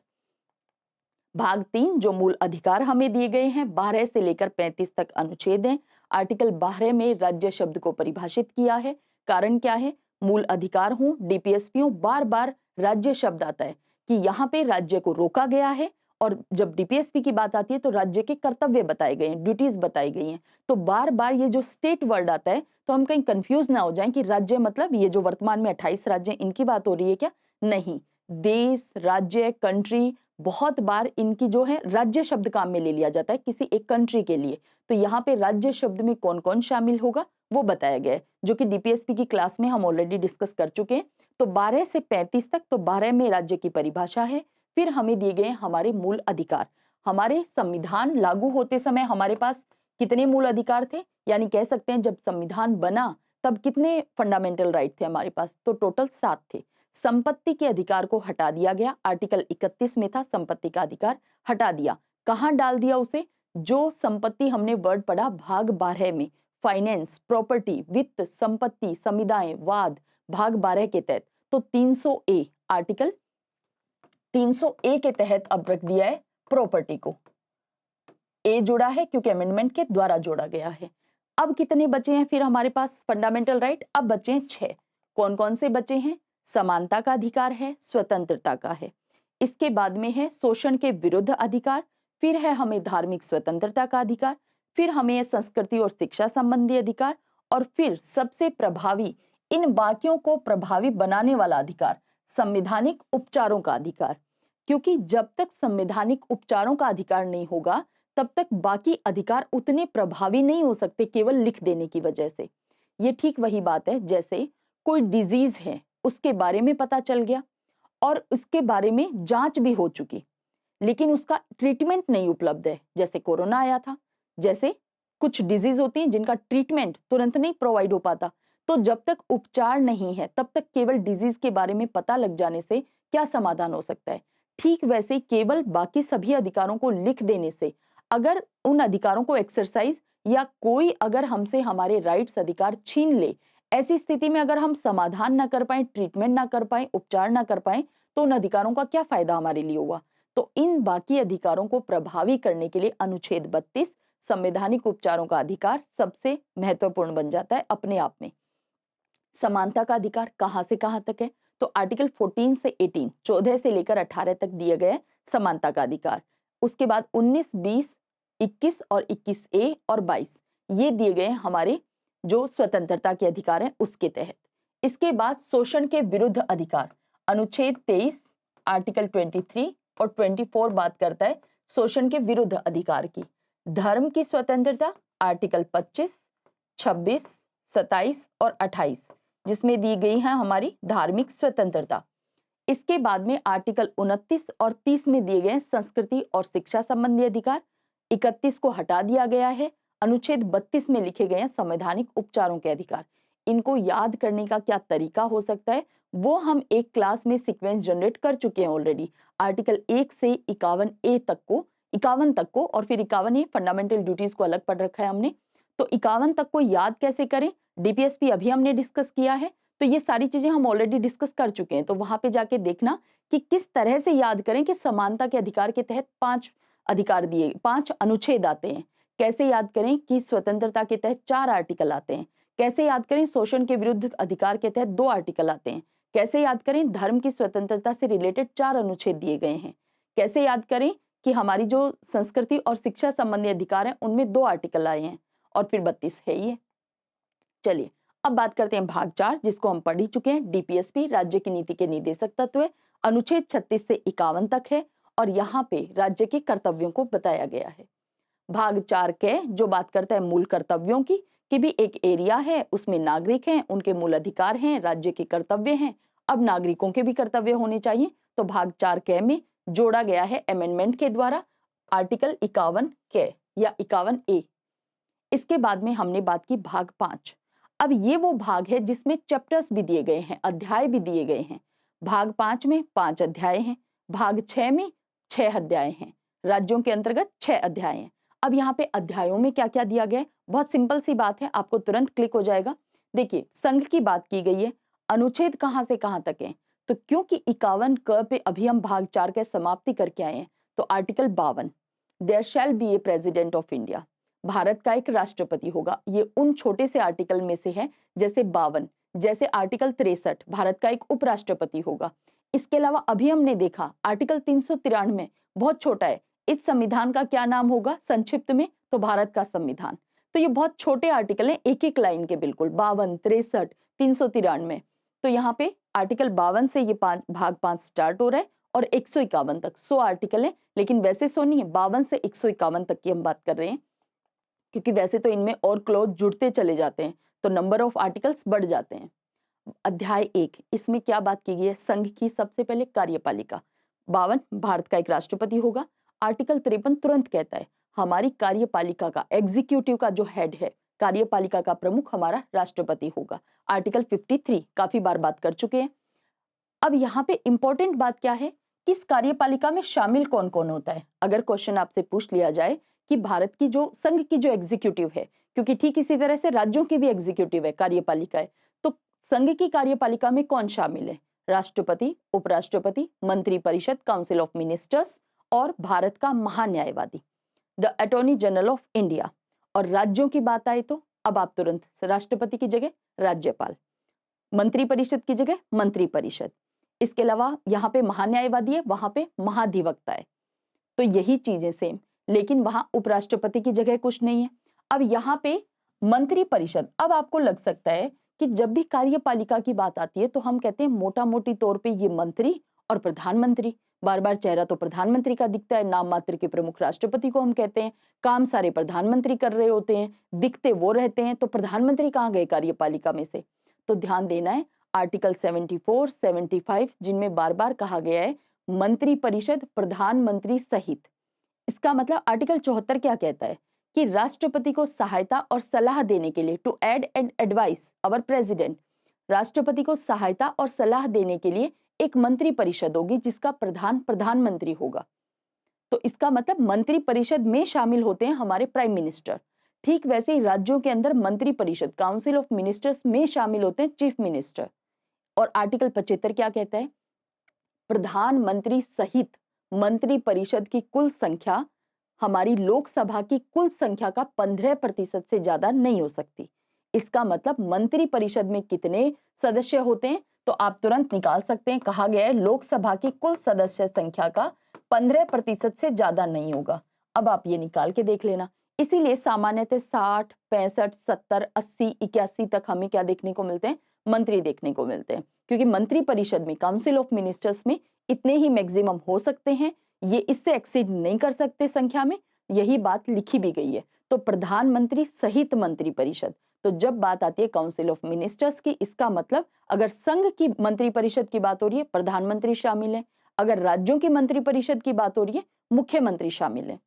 Speaker 1: भाग 3 जो मूल अधिकार हमें दिए गए हैं, 12 से लेकर 35 तक अनुच्छेद हैं। आर्टिकल 12 में राज्य शब्द को परिभाषित किया है। कारण क्या है? मूल अधिकार हूं, डीपीएसपी हूं, बार बार राज्य शब्द आता है कि यहाँ पे राज्य को रोका गया है। और जब डीपीएसपी की बात आती है तो राज्य के कर्तव्य बताए गए हैं, ड्यूटीज बताई गई हैं। तो बार बार ये जो स्टेट वर्ड आता है तो हम कहीं कंफ्यूज ना हो जाएं कि राज्य मतलब ये जो वर्तमान में 28 राज्य इनकी बात हो रही है क्या? नहीं, देश, राज्य, कंट्री, बहुत बार इनकी जो है राज्य शब्द काम में ले लिया जाता है किसी एक कंट्री के लिए। तो यहाँ पे राज्य शब्द में कौन कौन शामिल होगा वो बताया गया है, जो कि डीपीएसपी की क्लास में हम ऑलरेडी डिस्कस कर चुके हैं। तो 12 से 35 तक, तो 12 में राज्य की परिभाषा है। फिर हमें दिए गए हमारे मूल अधिकार। हमारे संविधान लागू होते समय हमारे पास कितने मूल अधिकार थे, यानी कह सकते हैं जब संविधान बना तब कितने फंडामेंटल राइट थे हमारे पास? तो टोटल 7 थे। संपत्ति के अधिकार को हटा दिया गया, आर्टिकल 31 में था संपत्ति का अधिकार, हटा दिया। कहां डाल दिया उसे? जो संपत्ति हमने वर्ड पढ़ा भाग 12 में, फाइनेंस, प्रॉपर्टी, वित्त, संपत्ति, समुदाय, वाद, भाग 12 के तहत। तो 300 ए, आर्टिकल 300 ए के तहत अब रख दिया है प्रॉपर्टी को। ए जुड़ा है क्योंकि अमेंडमेंट के द्वारा जोड़ा गया है। अब कितने बचे हैं फिर हमारे पास फंडामेंटल राइट? अब बचे हैं 6। कौन कौन से बचे हैं? समानता का अधिकार है, स्वतंत्रता का है, इसके बाद में है शोषण के विरुद्ध अधिकार, फिर है हमें धार्मिक स्वतंत्रता का अधिकार, फिर हमें है संस्कृति और शिक्षा संबंधी अधिकार, और फिर सबसे प्रभावी, इन बाकियों को प्रभावी बनाने वाला अधिकार, संवैधानिक उपचारों का अधिकार। क्योंकि जब तक संवैधानिक उपचारों का अधिकार नहीं होगा तब तक बाकी अधिकार उतने प्रभावी नहीं हो सकते केवल लिख देने की वजह से। ये ठीक वही बात है जैसे कोई डिजीज है, उसके बारे में पता चल गया और उसके बारे में जांच भी हो चुकी, लेकिन उसका ट्रीटमेंट नहीं उपलब्ध है। जैसे कोरोना आया था, जैसे कुछ डिजीज होती हैं जिनका ट्रीटमेंट तुरंत नहीं प्रोवाइड हो पाता। तो जब तक उपचार नहीं है तब तक केवल डिजीज के बारे में पता लग जाने से क्या समाधान हो सकता है? ठीक वैसे केवल बाकी सभी अधिकारों को लिख देने से, अगर उन अधिकारों को एक्सरसाइज या कोई अगर हमसे हमारे राइट्स अधिकार छीन ले, ऐसी स्थिति में अगर हम समाधान ना कर पाए, ट्रीटमेंट ना कर पाए, उपचार ना कर पाए, तो उन अधिकारों का क्या फायदा हमारे लिए हुआ? तो इन बाकी अधिकारों को प्रभावी करने के लिए अनुच्छेद 32 संवैधानिक उपचारों का अधिकार सबसे महत्वपूर्ण बन जाता है अपने आप में। समानता का अधिकार कहां से कहां तक है? तो आर्टिकल 14 से 18, 14 से लेकर 18 तक दिए गए समानता का अधिकार। उसके बाद 19, 20, 21 और 21 ए और 22 ये दिए गए हमारे जो स्वतंत्रता के अधिकार हैं उसके तहत। इसके बाद शोषण के विरुद्ध अधिकार, अनुच्छेद 23, आर्टिकल 23 और 24 बात करता है शोषण के विरुद्ध अधिकार की। धर्म की स्वतंत्रता, आर्टिकल 25, 26, 27 और 28, जिसमें दी गई है हमारी धार्मिक स्वतंत्रता। इसके बाद में आर्टिकल 29 और 30 में दिए गए संस्कृति और शिक्षा संबंधी अधिकार। 31 को हटा दिया गया है। अनुच्छेद 32 में लिखे गए हैं संवैधानिक उपचारों के अधिकार। इनको याद करने का क्या तरीका हो सकता है वो हम एक क्लास में सीक्वेंस जनरेट कर चुके हैं ऑलरेडी। आर्टिकल 1 से 51 ए तक को, 51 तक को, और फिर 51 ए फंडामेंटल ड्यूटीज को अलग पढ़ रखा है हमने। तो 51 तक को याद कैसे करें? डीपीएसपी अभी हमने डिस्कस किया है, तो ये सारी चीजें हम ऑलरेडी डिस्कस कर चुके हैं। तो वहां पे जाके देखना कि किस तरह से याद करें कि समानता के अधिकार के तहत 5 अधिकार दिए, 5 अनुच्छेद आते हैं। कैसे याद करें कि स्वतंत्रता के तहत 4 आर्टिकल आते हैं। कैसे याद करें शोषण के विरुद्ध अधिकार के तहत 2 आर्टिकल आते हैं। कैसे याद करें धर्म की स्वतंत्रता से रिलेटेड 4 अनुच्छेद दिए गए हैं। कैसे याद करें कि हमारी जो संस्कृति और शिक्षा संबंधी अधिकार है उनमें 2 आर्टिकल आए हैं, और फिर 32 है ही है। चलिए अब बात करते हैं भाग 4, जिसको हम पढ़ ही चुके हैं। डीपीएसपी राज्य की नीति के निर्देशक तत्व है, अनुच्छेद 36 से 51 तक है, और यहाँ पे राज्य के कर्तव्यों को बताया गया है। भाग 4 के जो बात करता है मूल कर्तव्यों की, कि भी एक एरिया है उसमें नागरिक हैं, उनके मूल अधिकार हैं, राज्य के कर्तव्य हैं, अब नागरिकों के भी कर्तव्य होने चाहिए। तो भाग 4 के में जोड़ा गया है अमेंडमेंट के द्वारा आर्टिकल 51 के या 51A। इसके बाद में हमने बात की भाग 5। अब ये वो भाग है जिसमें चैप्टर्स भी दिए गए हैं, अध्याय भी दिए गए हैं। भाग 5 में 5 अध्याय हैं, भाग 6 में 6 अध्याय हैं, राज्यों के अंतर्गत 6 अध्याय हैं। अब यहाँ पे अध्यायों में क्या क्या दिया गया है, बहुत सिंपल सी बात है, आपको तुरंत क्लिक हो जाएगा। देखिए, संघ की बात की गई है, अनुच्छेद कहाँ से कहाँ तक है, तो क्योंकि 51 क पे अभी हम भाग 4 के समाप्ति करके आए हैं, तो article 52, there shall be a president of India, Bharat का एक राष्ट्रपति होगा। ये उन छोटे से आर्टिकल में से है, जैसे 52, जैसे आर्टिकल 63, भारत का एक उपराष्ट्रपति होगा। इसके अलावा अभी हमने देखा आर्टिकल 393 बहुत छोटा है, इस संविधान का क्या नाम होगा संक्षिप्त में, तो भारत का संविधान। तो ये बहुत छोटे आर्टिकल हैं, एक एक लाइन के, बिल्कुल 52, 63, 393। तो यहाँ पे आर्टिकल 52 से ये भाग 5 स्टार्ट हो रहा है और 151 तक 100 आर्टिकल है, लेकिन वैसे 100 नहीं है, 52 से 151 तक की हम बात कर रहे हैं, क्योंकि वैसे तो इनमें और क्लॉज जुड़ते चले जाते हैं, तो नंबर ऑफ आर्टिकल्स बढ़ जाते हैं। अध्याय 1, इसमें क्या बात की गई है, संघ की सबसे पहले कार्यपालिका। 52, भारत का एक राष्ट्रपति होगा। आर्टिकल 53 तुरंत कहता है हमारी कार्यपालिका का, एग्जीक्यूटिव का जो हेड है, कार्यपालिका का प्रमुख हमारा राष्ट्रपति होगा। आर्टिकल 53 काफी बार बात कर चुके हैं। अब यहाँ पे इंपॉर्टेंट बात क्या है कि इस कार्यपालिका में शामिल कौन कौन होता है। अगर क्वेश्चन आपसे पूछ लिया जाए कि भारत की जो संघ की जो एग्जीक्यूटिव है, क्योंकि ठीक इसी तरह से राज्यों की भी एग्जीक्यूटिव है, कार्यपालिका है, तो संघ की कार्यपालिका में कौन शामिल है, राष्ट्रपति, उपराष्ट्रपति, मंत्रिपरिषद, काउंसिल ऑफ मिनिस्टर्स और भारत का महान्यायवादी, the attorney general of India. और राज्यों की बात आए तो अब आप तुरंत राष्ट्रपति की जगह राज्यपाल, मंत्रिपरिषद की जगह मंत्रिपरिषद, इसके अलावा यहाँ पे महान्यायवादी है, वहां पे महाधिवक्ता है। तो यही चीजें सेम, लेकिन वहां उपराष्ट्रपति की जगह कुछ नहीं है। अब यहाँ पे मंत्रिपरिषद, अब आपको लग सकता है कि जब भी कार्यपालिका की बात आती है तो हम कहते हैं मोटा मोटी तौर पे ये मंत्री और प्रधानमंत्री, बार बार चेहरा तो प्रधानमंत्री का दिखता है, नाम मात्र के प्रमुख राष्ट्रपति को हम कहते हैं, काम सारे प्रधानमंत्री कर रहे होते हैं, दिखते वो रहते हैं, तो प्रधानमंत्री कहाँ गए कार्यपालिका में से। तो ध्यान देना है, आर्टिकल 74, 75 जिनमें बार बार कहा गया है मंत्रिपरिषद प्रधानमंत्री सहित। इसका मतलब आर्टिकल 74 क्या कहता है कि राष्ट्रपति को सहायता और सलाह देने के लिए, to aid and advise our president, राष्ट्रपति को सहायता और सलाह देने के लिए एक मंत्री परिषद होगी जिसका प्रधान प्रधानमंत्री होगा। तो इसका मतलब मंत्री परिषद में शामिल होते हैं हमारे प्राइम मिनिस्टर। ठीक वैसे ही राज्यों के अंदर मंत्री परिषद, काउंसिल ऑफ मिनिस्टर्स में शामिल होते हैं चीफ मिनिस्टर। और आर्टिकल 75 क्या कहता है, प्रधानमंत्री सहित मंत्री परिषद की कुल संख्या हमारी लोकसभा की कुल संख्या का 15% से ज्यादा नहीं हो सकती। इसका मतलब मंत्री परिषद में कितने सदस्य होते हैं, तो आप तुरंत निकाल सकते हैं, कहा गया है लोकसभा की कुल सदस्य संख्या का 15% से ज्यादा नहीं होगा। अब आप ये निकाल के देख लेना। इसीलिए सामान्यतः 60, 65, 70, 80, 81 तक हमें क्या देखने को मिलते हैं, मंत्री देखने को मिलते हैं, क्योंकि मंत्री परिषद में, काउंसिल ऑफ मिनिस्टर्स में इतने ही मैक्सिमम हो सकते हैं, ये इससे एक्सीड नहीं कर सकते संख्या में, यही बात लिखी भी गई है। तो प्रधानमंत्री सहित मंत्री परिषद। तो जब बात आती है काउंसिल ऑफ मिनिस्टर्स की, इसका मतलब अगर संघ की मंत्री परिषद की बात हो रही है, प्रधानमंत्री शामिल है, अगर राज्यों की मंत्री परिषद की बात हो रही है, मुख्यमंत्री शामिल है।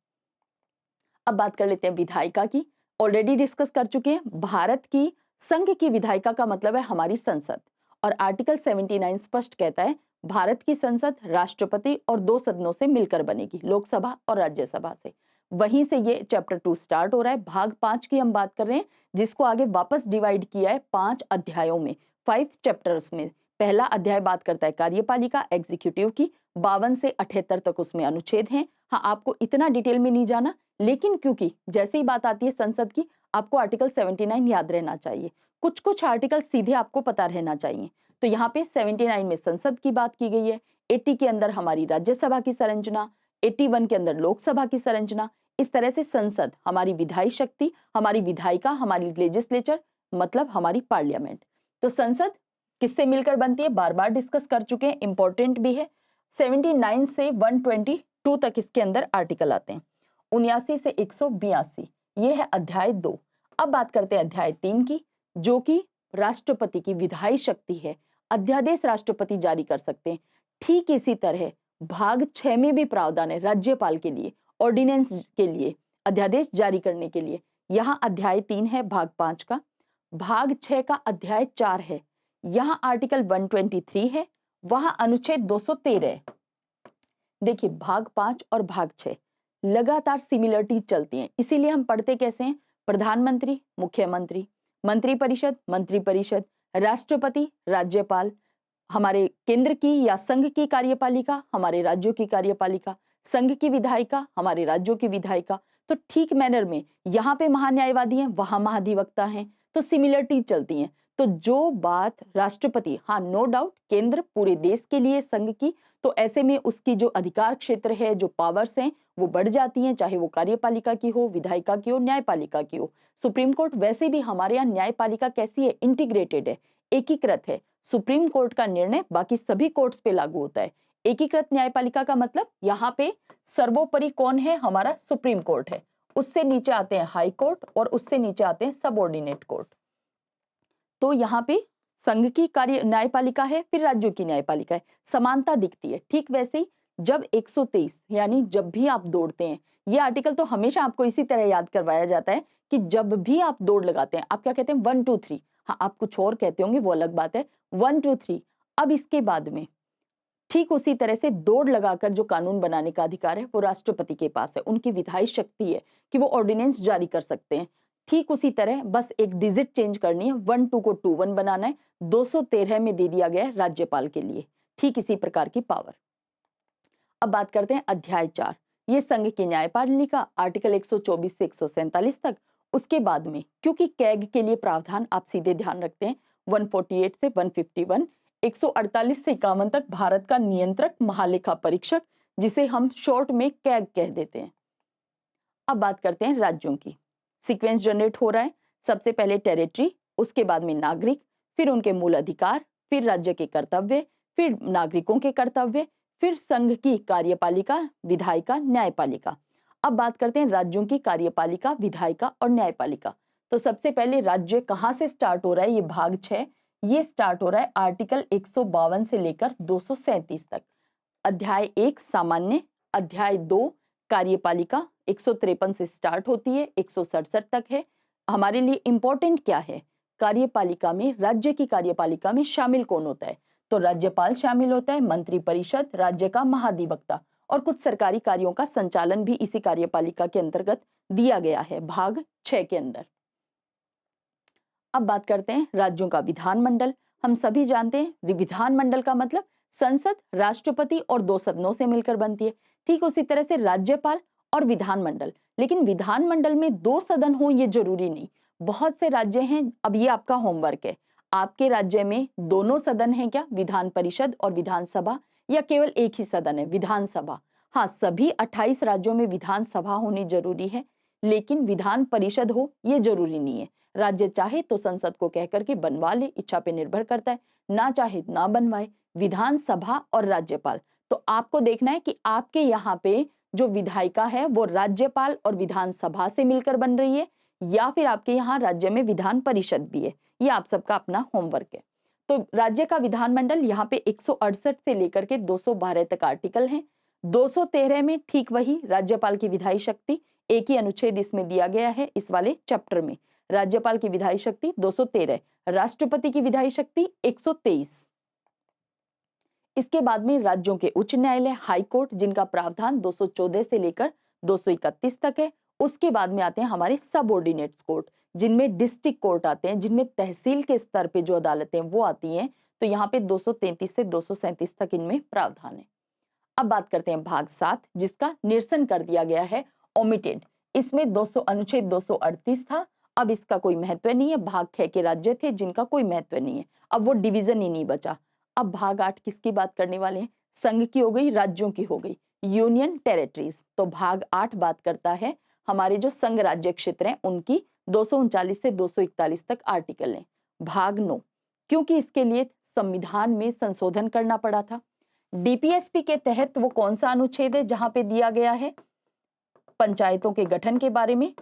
Speaker 1: अब बात कर लेते हैं विधायिका की, ऑलरेडी डिस्कस कर चुके हैं। भारत की संघ की विधायिका का मतलब है हमारी संसद, और आर्टिकल 79 स्पष्ट कहता है भारत की संसद राष्ट्रपति और 2 सदनों से मिलकर बनेगी, लोकसभा और राज्यसभा से। वहीं से ये चैप्टर 2 स्टार्ट हो रहा है। भाग 5 की हम बात कर रहे हैं, जिसको आगे वापस डिवाइड किया है 5 अध्यायों में, 5 चैप्टर्स में। पहला अध्याय बात करता है कार्यपालिका, एग्जीक्यूटिव की, 52 से 78 तक उसमें अनुच्छेद हैं। हाँ, आपको इतना डिटेल में नहीं जाना, लेकिन क्योंकि जैसे ही बात आती है संसद की, आपको आर्टिकल 79 याद रहना चाहिए, कुछ कुछ आर्टिकल सीधे आपको पता रहना चाहिए। तो यहाँ पे 79 में संसद की बात की गई है, 80 के अंदर हमारी राज्यसभा की संरचना, 81 के अंदर लोकसभा की संरचना। इस तरह से संसद हमारी विधायी शक्ति, हमारी विधायिका, हमारी लेजिस्लेचर, मतलब हमारी पार्लियामेंट। तो संसद किससे मिलकर बनती है, बार बार डिस्कस कर चुके हैं, इंपॉर्टेंट भी है। 79 से 122 तक इसके अंदर आर्टिकल आते हैं, 79 से 182, ये है अध्याय 2। अब बात करते हैं अध्याय 3 की, जो कि राष्ट्रपति की विधायी शक्ति है, अध्यादेश राष्ट्रपति जारी कर सकते हैं। ठीक इसी तरह भाग 6 में भी प्रावधान है राज्यपाल के लिए, ऑर्डिनेंस के लिए, अध्यादेश जारी करने के लिए। यहाँ अध्याय 3 है भाग 5 का, भाग 6 का अध्याय 4 है, यहाँ आर्टिकल 123 है, वहां अनुच्छेद 213 है। देखिए भाग 5 और भाग 6 लगातार सिमिलरिटी चलती हैं, इसीलिए हम पढ़ते कैसे हैं, प्रधानमंत्री, मुख्यमंत्री, मंत्री परिषद, राष्ट्रपति, राज्यपाल, हमारे केंद्र की या संघ की कार्यपालिका, हमारे राज्यों की कार्यपालिका, संघ की विधायिका, हमारे राज्यों की विधायिका। तो ठीक मैनर में यहाँ पे महान्यायवादी हैं, वहां महाधिवक्ता हैं, तो सिमिलरिटी चलती हैं। तो जो बात राष्ट्रपति, हाँ नो डाउट केंद्र पूरे देश के लिए संघ की, तो ऐसे में उसकी जो अधिकार क्षेत्र है, जो पावर्स हैं वो बढ़ जाती हैं, चाहे वो कार्यपालिका की हो, विधायिका की हो, न्यायपालिका की हो। सुप्रीम कोर्ट वैसे भी हमारे यहाँ न्यायपालिका कैसी है, इंटीग्रेटेड है, एकीकृत है। सुप्रीम कोर्ट का निर्णय बाकी सभी कोर्ट्स पे लागू होता है। एकीकृत न्यायपालिका का मतलब यहाँ पे सर्वोपरि कौन है, हमारा सुप्रीम कोर्ट है, उससे नीचे आते हैं हाई कोर्ट और उससे नीचे आते हैं सबऑर्डिनेट कोर्ट। तो यहाँ पे संघ की कार्य न्यायपालिका है, फिर राज्यों की न्यायपालिका है, समानता दिखती है। ठीक वैसे ही जब 123 यानी जब भी आप दौड़ते हैं, ये आर्टिकल तो हमेशा आपको इसी तरह याद करवाया जाता है कि जब भी आप दौड़ लगाते हैं, आप क्या कहते हैं 1 2 3, हाँ आप कुछ और कहते होंगे वो अलग बात है, 1 2 3। अब इसके बाद में ठीक उसी तरह से दौड़ लगाकर जो कानून बनाने का अधिकार है वो राष्ट्रपति के पास है, उनकी विधायी शक्ति है कि वो ऑर्डिनेंस जारी कर सकते हैं। ठीक उसी तरह बस एक डिजिट चेंज करनी है, 1 2 को 2 1 बनाना है, 213 में दे दिया गया है राज्यपाल के लिए, ठीक इसी प्रकार की पावर। अब बात करते हैं अध्याय 4, ये संघ की न्यायपालिका, आर्टिकल 124 से 147 तक। उसके बाद में क्योंकि कैग के लिए प्रावधान आप सीधे ध्यान रखते हैं 148 से 151, 148 से 51 तक भारत का नियंत्रक महालेखा परीक्षक, जिसे हम शॉर्ट में कैग कह देते हैं। अब बात करते हैं राज्यों की, सीक्वेंस जनरेट हो रहा है, सबसे पहले टेरिटरी, उसके बाद में नागरिक, फिर उनके मूल अधिकार, फिर राज्य के कर्तव्य, फिर नागरिकों के कर्तव्य, फिर संघ की कार्यपालिका, विधायिका, न्यायपालिका। अब बात करते हैं राज्यों की कार्यपालिका, विधायिका और न्यायपालिका। तो सबसे पहले राज्य कहाँ से स्टार्ट हो रहा है, ये भाग 6, ये स्टार्ट हो रहा है आर्टिकल 152 से लेकर 237 तक। अध्याय 1 सामान्य, अध्याय 2 कार्यपालिका 153 से स्टार्ट होती है, 167 तक है। हमारे लिए इंपॉर्टेंट क्या है, कार्यपालिका में, राज्य की कार्यपालिका में शामिल कौन होता है, तो राज्यपाल शामिल होता है, मंत्री परिषद, राज्य का महाधिवक्ता, और कुछ सरकारी कार्यों का संचालन भी इसी कार्यपालिका के अंतर्गत दिया गया है भाग 6 के अंदर। अब बात करते हैं राज्यों का विधानमंडल। हम सभी जानते हैं विधानमंडल का मतलब संसद, राष्ट्रपति और 2 सदनों से मिलकर बनती है। ठीक उसी तरह से राज्यपाल और विधानमंडल, लेकिन विधानमंडल में 2 सदन हो ये जरूरी नहीं। बहुत से राज्य हैं, अब ये आपका होमवर्क है, आपके राज्य में दोनों सदन हैं क्या, विधान परिषद और विधानसभा, या केवल एक ही सदन है विधानसभा। हाँ, सभी 28 राज्यों में विधानसभा होनी जरूरी है, लेकिन विधान परिषद हो ये जरूरी नहीं है। राज्य चाहे तो संसद को कहकर के बनवा ले, इच्छा पे निर्भर करता है, ना चाहे ना बनवाए। विधानसभा और राज्यपाल, तो आपको देखना है कि आपके यहाँ पे जो विधायिका है वो राज्यपाल और विधानसभा से मिलकर बन रही है, या फिर आपके यहाँ राज्य में विधान परिषद भी है। ये आप सबका अपना होमवर्क है। तो राज्य का विधानमंडल यहाँ पे 168 से लेकर के 212 तक आर्टिकल हैं। 213 में ठीक वही राज्यपाल की विधायी शक्ति, एक ही अनुच्छेद इसमें दिया गया है इस वाले चैप्टर में। राज्यपाल की विधायी शक्ति 213, राष्ट्रपति की विधायी शक्ति 123। इसके बाद में राज्यों के उच्च न्यायालय, हाई कोर्ट, जिनका प्रावधान 214 से लेकर 231 तक है। उसके बाद में आते हैं हमारे सबऑर्डिनेट्स कोर्ट, जिनमें डिस्ट्रिक्ट कोर्ट आते हैं, जिनमें तहसील के स्तर पे जो अदालतें वो आती हैं। तो यहाँ पे 233 से 237 तक इनमें प्रावधान है। अब बात करते हैं भाग 7, जिसका निरसन कर दिया गया है, ओमिटेड। इसमें 200 अनुच्छेद 238 था, अब इसका कोई महत्व नहीं है। भाग 6 के राज्य थे जिनका कोई महत्व नहीं है, अब वो डिवीजन ही नहीं बचा। अब भाग 8 किसकी बात करने वाले हैं, संघ की हो गई, राज्यों की हो गई, यूनियन टेरिटरीज। तो भाग 8 बात करता है हमारे जो संघ राज्य क्षेत्र हैं उनकी, 239 से 241 तक आर्टिकल है। भाग 9, क्योंकि इसके लिए संविधान में संशोधन करना पड़ा था। डीपीएसपी के तहत वो कौन सा अनुच्छेद है जहां पे दिया गया है पंचायतों के गठन के बारे में,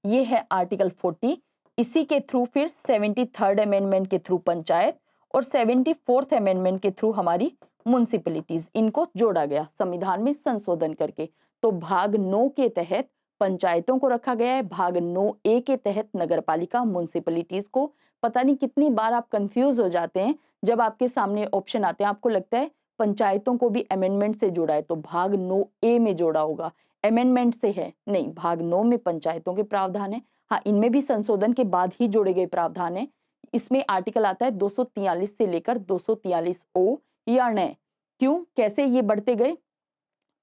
Speaker 1: ये है आर्टिकल 40। इसी के थ्रू फिर 73rd अमेंडमेंट के थ्रू पंचायत और 74th अमेंडमेंट के थ्रू हमारी म्युनिसिपैलिटीज, इनको जोड़ा गया संविधान में संशोधन करके। तो भाग 9 के तहत पंचायतों को रखा गया है, भाग 9A के तहत नगरपालिका म्युनिसिपैलिटीज को। पता नहीं कितनी बार आप कंफ्यूज हो जाते हैं जब आपके सामने ऑप्शन आते हैं, आपको लगता है पंचायतों को भी अमेंडमेंट से जोड़ा है तो भाग 9A में जोड़ा होगा, अमेंडमेंट से है नहीं, भाग 9 में पंचायतों के प्रावधान है। हाँ, इनमें भी संशोधन के बाद ही जोड़े गए प्रावधान है। इसमें आर्टिकल आता है 243 से लेकर 243 ओ या न। क्यों, कैसे ये बढ़ते गए,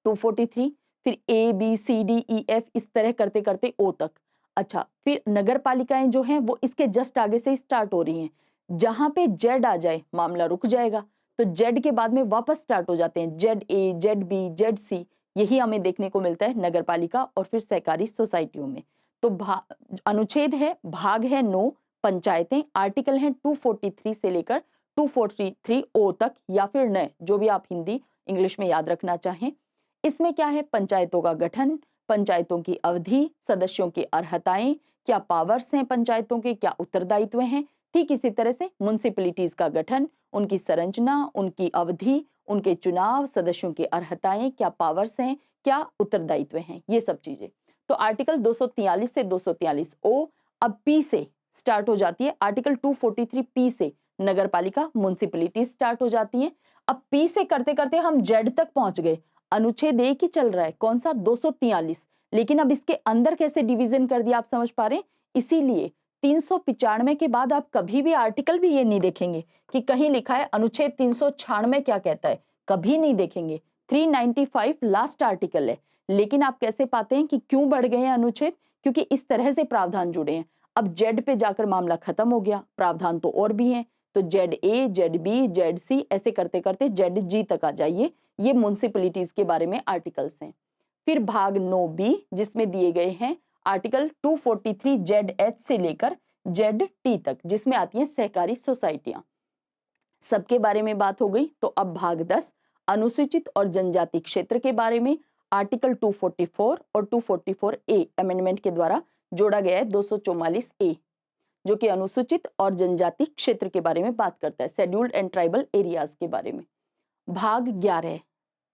Speaker 1: 243, फिर A B C D E F, इस तरह करते करते ओ तक। अच्छा, फिर नगर पालिकाएं जो हैं वो इसके जस्ट आगे से स्टार्ट हो रही हैं। जहां पे जेड आ जाए मामला रुक जाएगा, तो जेड के बाद में वापस स्टार्ट हो जाते हैं Z A, Z B, Z C. यही हमें देखने को मिलता है नगर पालिका और फिर सहकारी सोसाइटियों में। तो अनुच्छेद है, भाग है 9 पंचायतें, आर्टिकल है 243 से लेकर 243 ओ तक या फिर न, जो भी आप हिंदी इंग्लिश में याद रखना चाहें। इसमें क्या है, पंचायतों का गठन, पंचायतों की अवधि, सदस्यों की अर्हताएं, क्या पावर्स हैं पंचायतों के, क्या उत्तरदायित्व हैं। ठीक इसी तरह से म्युनिसिपैलिटीज का गठन, उनकी संरचना, उनकी अवधि, उनके चुनाव, सदस्यों की अर्हताएं, क्या पावर्स हैं, क्या उत्तरदायित्व हैं, ये सब चीजें। तो आर्टिकल 243 से 243 ओ, अब पी से स्टार्ट हो जाती है, आर्टिकल 243 पी से नगरपालिका म्युनिसिपैलिटी स्टार्ट हो जाती है। अब पी से करते करते हम जेड तक पहुंच गए। अनुच्छेद एक ही चल रहा है, कौन सा, 243, लेकिन अब इसके अंदर कैसे डिवीजन कर दिया, आप समझ पा रहे हैं। इसीलिए 395 के बाद आप कभी भी आर्टिकल भी ये नहीं देखेंगे कि कहीं लिखा है अनुच्छेद 396 क्या कहता है, कभी नहीं देखेंगे। 395 लास्ट आर्टिकल है, लेकिन आप कैसे पाते हैं कि क्यों बढ़ गए हैं अनुच्छेद, क्योंकि इस तरह से प्रावधान जुड़े हैं। अब जेड पे जाकर मामला खत्म हो गया, प्रावधान तो और भी हैं, तो Z A, Z B, Z C, ऐसे करते करते जेड जी तक आ जाइए। ये म्युनिसिपैलिटीज के बारे में आर्टिकल्स हैं। फिर भाग 9B जिसमें दिए गए हैं आर्टिकल 243 जेड एच से लेकर जेड टी तक, जिसमें आती हैं सहकारी सोसाइटियां। सबके बारे में बात हो गई। तो अब भाग 10 अनुसूचित और जनजाति क्षेत्र के बारे में, आर्टिकल 244 और 244A अमेंडमेंट के द्वारा जोड़ा गया है 244A, जो कि अनुसूचित और जनजाति क्षेत्र के बारे में बात करता है, शेड्यूल्ड एंड ट्राइबल एरियाज के बारे में। भाग 11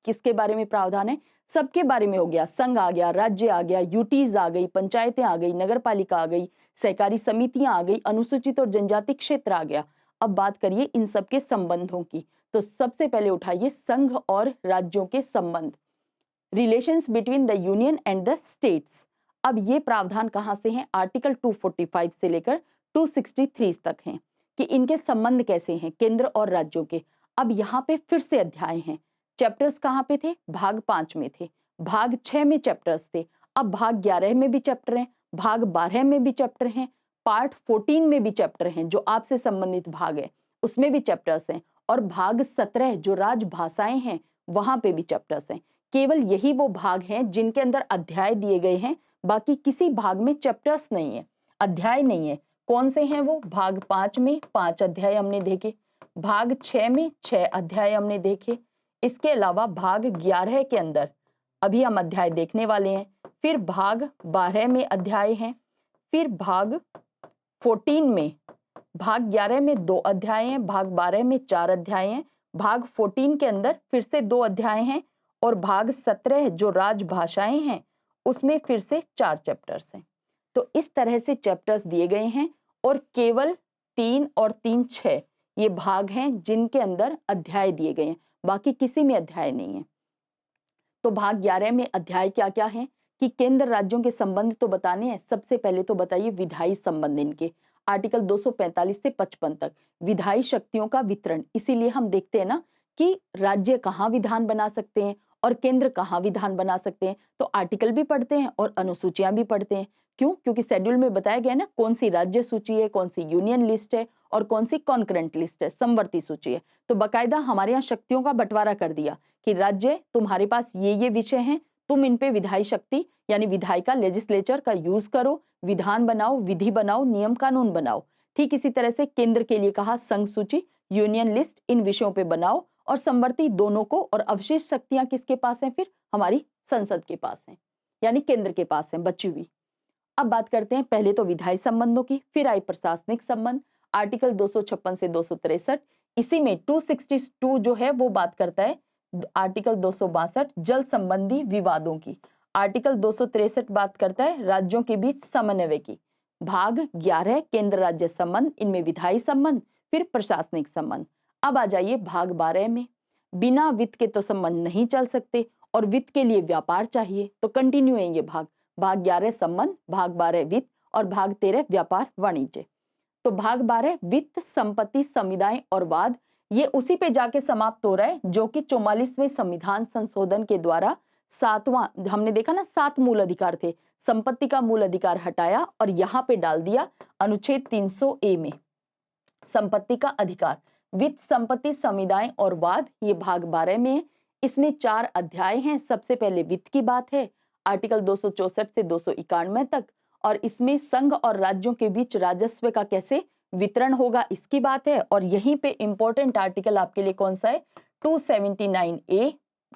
Speaker 1: किसके बारे में प्रावधान है, सबके बारे में हो गया, संघ आ गया, राज्य आ गया, यूटीज आ गई, पंचायतें आ गई, नगर पालिका आ गई, सहकारी समितियां आ गई, अनुसूचित और जनजाति क्षेत्र आ गया। अब बात करिए इन सबके संबंधों की। तो सबसे पहले उठाइए संघ और राज्यों के संबंध, relations between the union and the states. अब ये प्रावधान कहां से हैं, आर्टिकल 245 से लेकर 263 तक हैं कि इनके संबंध कैसे हैं केंद्र और राज्यों के। अब यहाँ पे फिर से अध्याय हैं, चैप्टर्स कहाँ पे थे, भाग 5 में थे, भाग 6 में चैप्टर्स थे, अब भाग 11 में भी चैप्टर हैं, भाग 12 में भी चैप्टर हैं, पार्ट 14 में भी चैप्टर हैं जो आपसे संबंधित भाग है उसमें भी चैप्टर्स हैं, और भाग 17 जो राजभाषाएं हैं वहां पे भी चैप्टर्स हैं। केवल यही वो भाग हैं जिनके अंदर अध्याय दिए गए हैं, बाकी किसी भाग में चैप्टर्स नहीं है, अध्याय नहीं है। कौन से हैं वो, भाग 5 में 5 अध्याय हमने देखे, भाग 6 में 6 अध्याय हमने देखे, इसके अलावा भाग 11 के अंदर अभी हम अध्याय देखने वाले हैं, फिर भाग 12 में अध्याय हैं, फिर भाग 14 में, भाग 11 में 2 अध्याय हैं, भाग 12 में 4 अध्याय हैं, भाग 14 के अंदर फिर से 2 अध्याय हैं, और भाग 17 जो राजभाषाएं हैं उसमें फिर से 4 चैप्टर्स हैं। तो इस तरह से चैप्टर्स दिए गए हैं, और केवल 3 और 3 6 ये भाग हैं जिनके अंदर अध्याय दिए गए हैं, बाकी किसी में अध्याय नहीं है। तो भाग 11 में अध्याय क्या क्या है कि केंद्र राज्यों के संबंध तो बताने हैं। सबसे पहले तो बताइए विधायी संबंध इनके, आर्टिकल 245 से 55 तक विधायी शक्तियों का वितरण। इसीलिए हम देखते हैं ना कि राज्य कहाँ विधान बना सकते हैं और केंद्र कहाँ विधान बना सकते हैं, तो आर्टिकल भी पढ़ते हैं और अनुसूचियां भी पढ़ते हैं। क्यों, क्योंकि शेड्यूल में बताया गया ना कौन सी राज्य सूची है, कौन सी यूनियन लिस्ट है और कौन सी कॉन्करेंट लिस्ट है, समवर्ती सूची है। तो बाकायदा हमारे यहाँ शक्तियों का बंटवारा कर दिया कि राज्य तुम्हारे पास ये विषय हैं, तुम इन पे विधायी शक्ति यानी विधायिका लेजिस्लेचर का यूज करो, विधान बनाओ, विधि बनाओ, नियम कानून बनाओ। ठीक इसी तरह से केंद्र के लिए कहा संघ सूची, यूनियन लिस्ट, इन विषयों पे बनाओ, और समवर्ती दोनों को, और अवशेष शक्तियां किसके पास हैं, फिर हमारी संसद के पास हैं, यानी केंद्र के पास हैं बची हुई। अब बात करते हैं पहले तो विधायी संबंधों की, फिर आई प्रशासनिक संबंध, आर्टिकल 256 से 263। इसी में 262 जो है वो बात करता है आर्टिकल 262 जल संबंधी विवादों की। आर्टिकल 263 बात करता है राज्यों के बीच समन्वय की। भाग 11 केंद्र राज्य संबंध, इनमें विधायी संबंध फिर प्रशासनिक संबंध। अब आ जाइए भाग 12 में। बिना वित्त के तो संबंध नहीं चल सकते और वित्त के लिए व्यापार चाहिए, तो कंटिन्यू है ये भाग। भाग 11 संबंध, भाग 12 वित्त और भाग 13 व्यापार वाणिज्य। तो भाग 12 वित्त, संपत्ति, समुदाय और वाद, ये उसी पे जाके समाप्त हो रहा है जो कि 44वें संविधान संशोधन के द्वारा 7वां, हमने देखा ना 7 मूल अधिकार थे, संपत्ति का मूल अधिकार हटाया और यहाँ पे डाल दिया अनुच्छेद 300A में संपत्ति का अधिकार। वित्त, संपत्ति, समुदाय और वाद, ये भाग 12 में है। इसमें 4 अध्याय हैं। सबसे पहले वित्त की बात है, आर्टिकल 264 से 291 तक, और इसमें संघ और राज्यों के बीच राजस्व का कैसे वितरण होगा इसकी बात है। और यहीं पे इंपॉर्टेंट आर्टिकल आपके लिए कौन सा है, 279A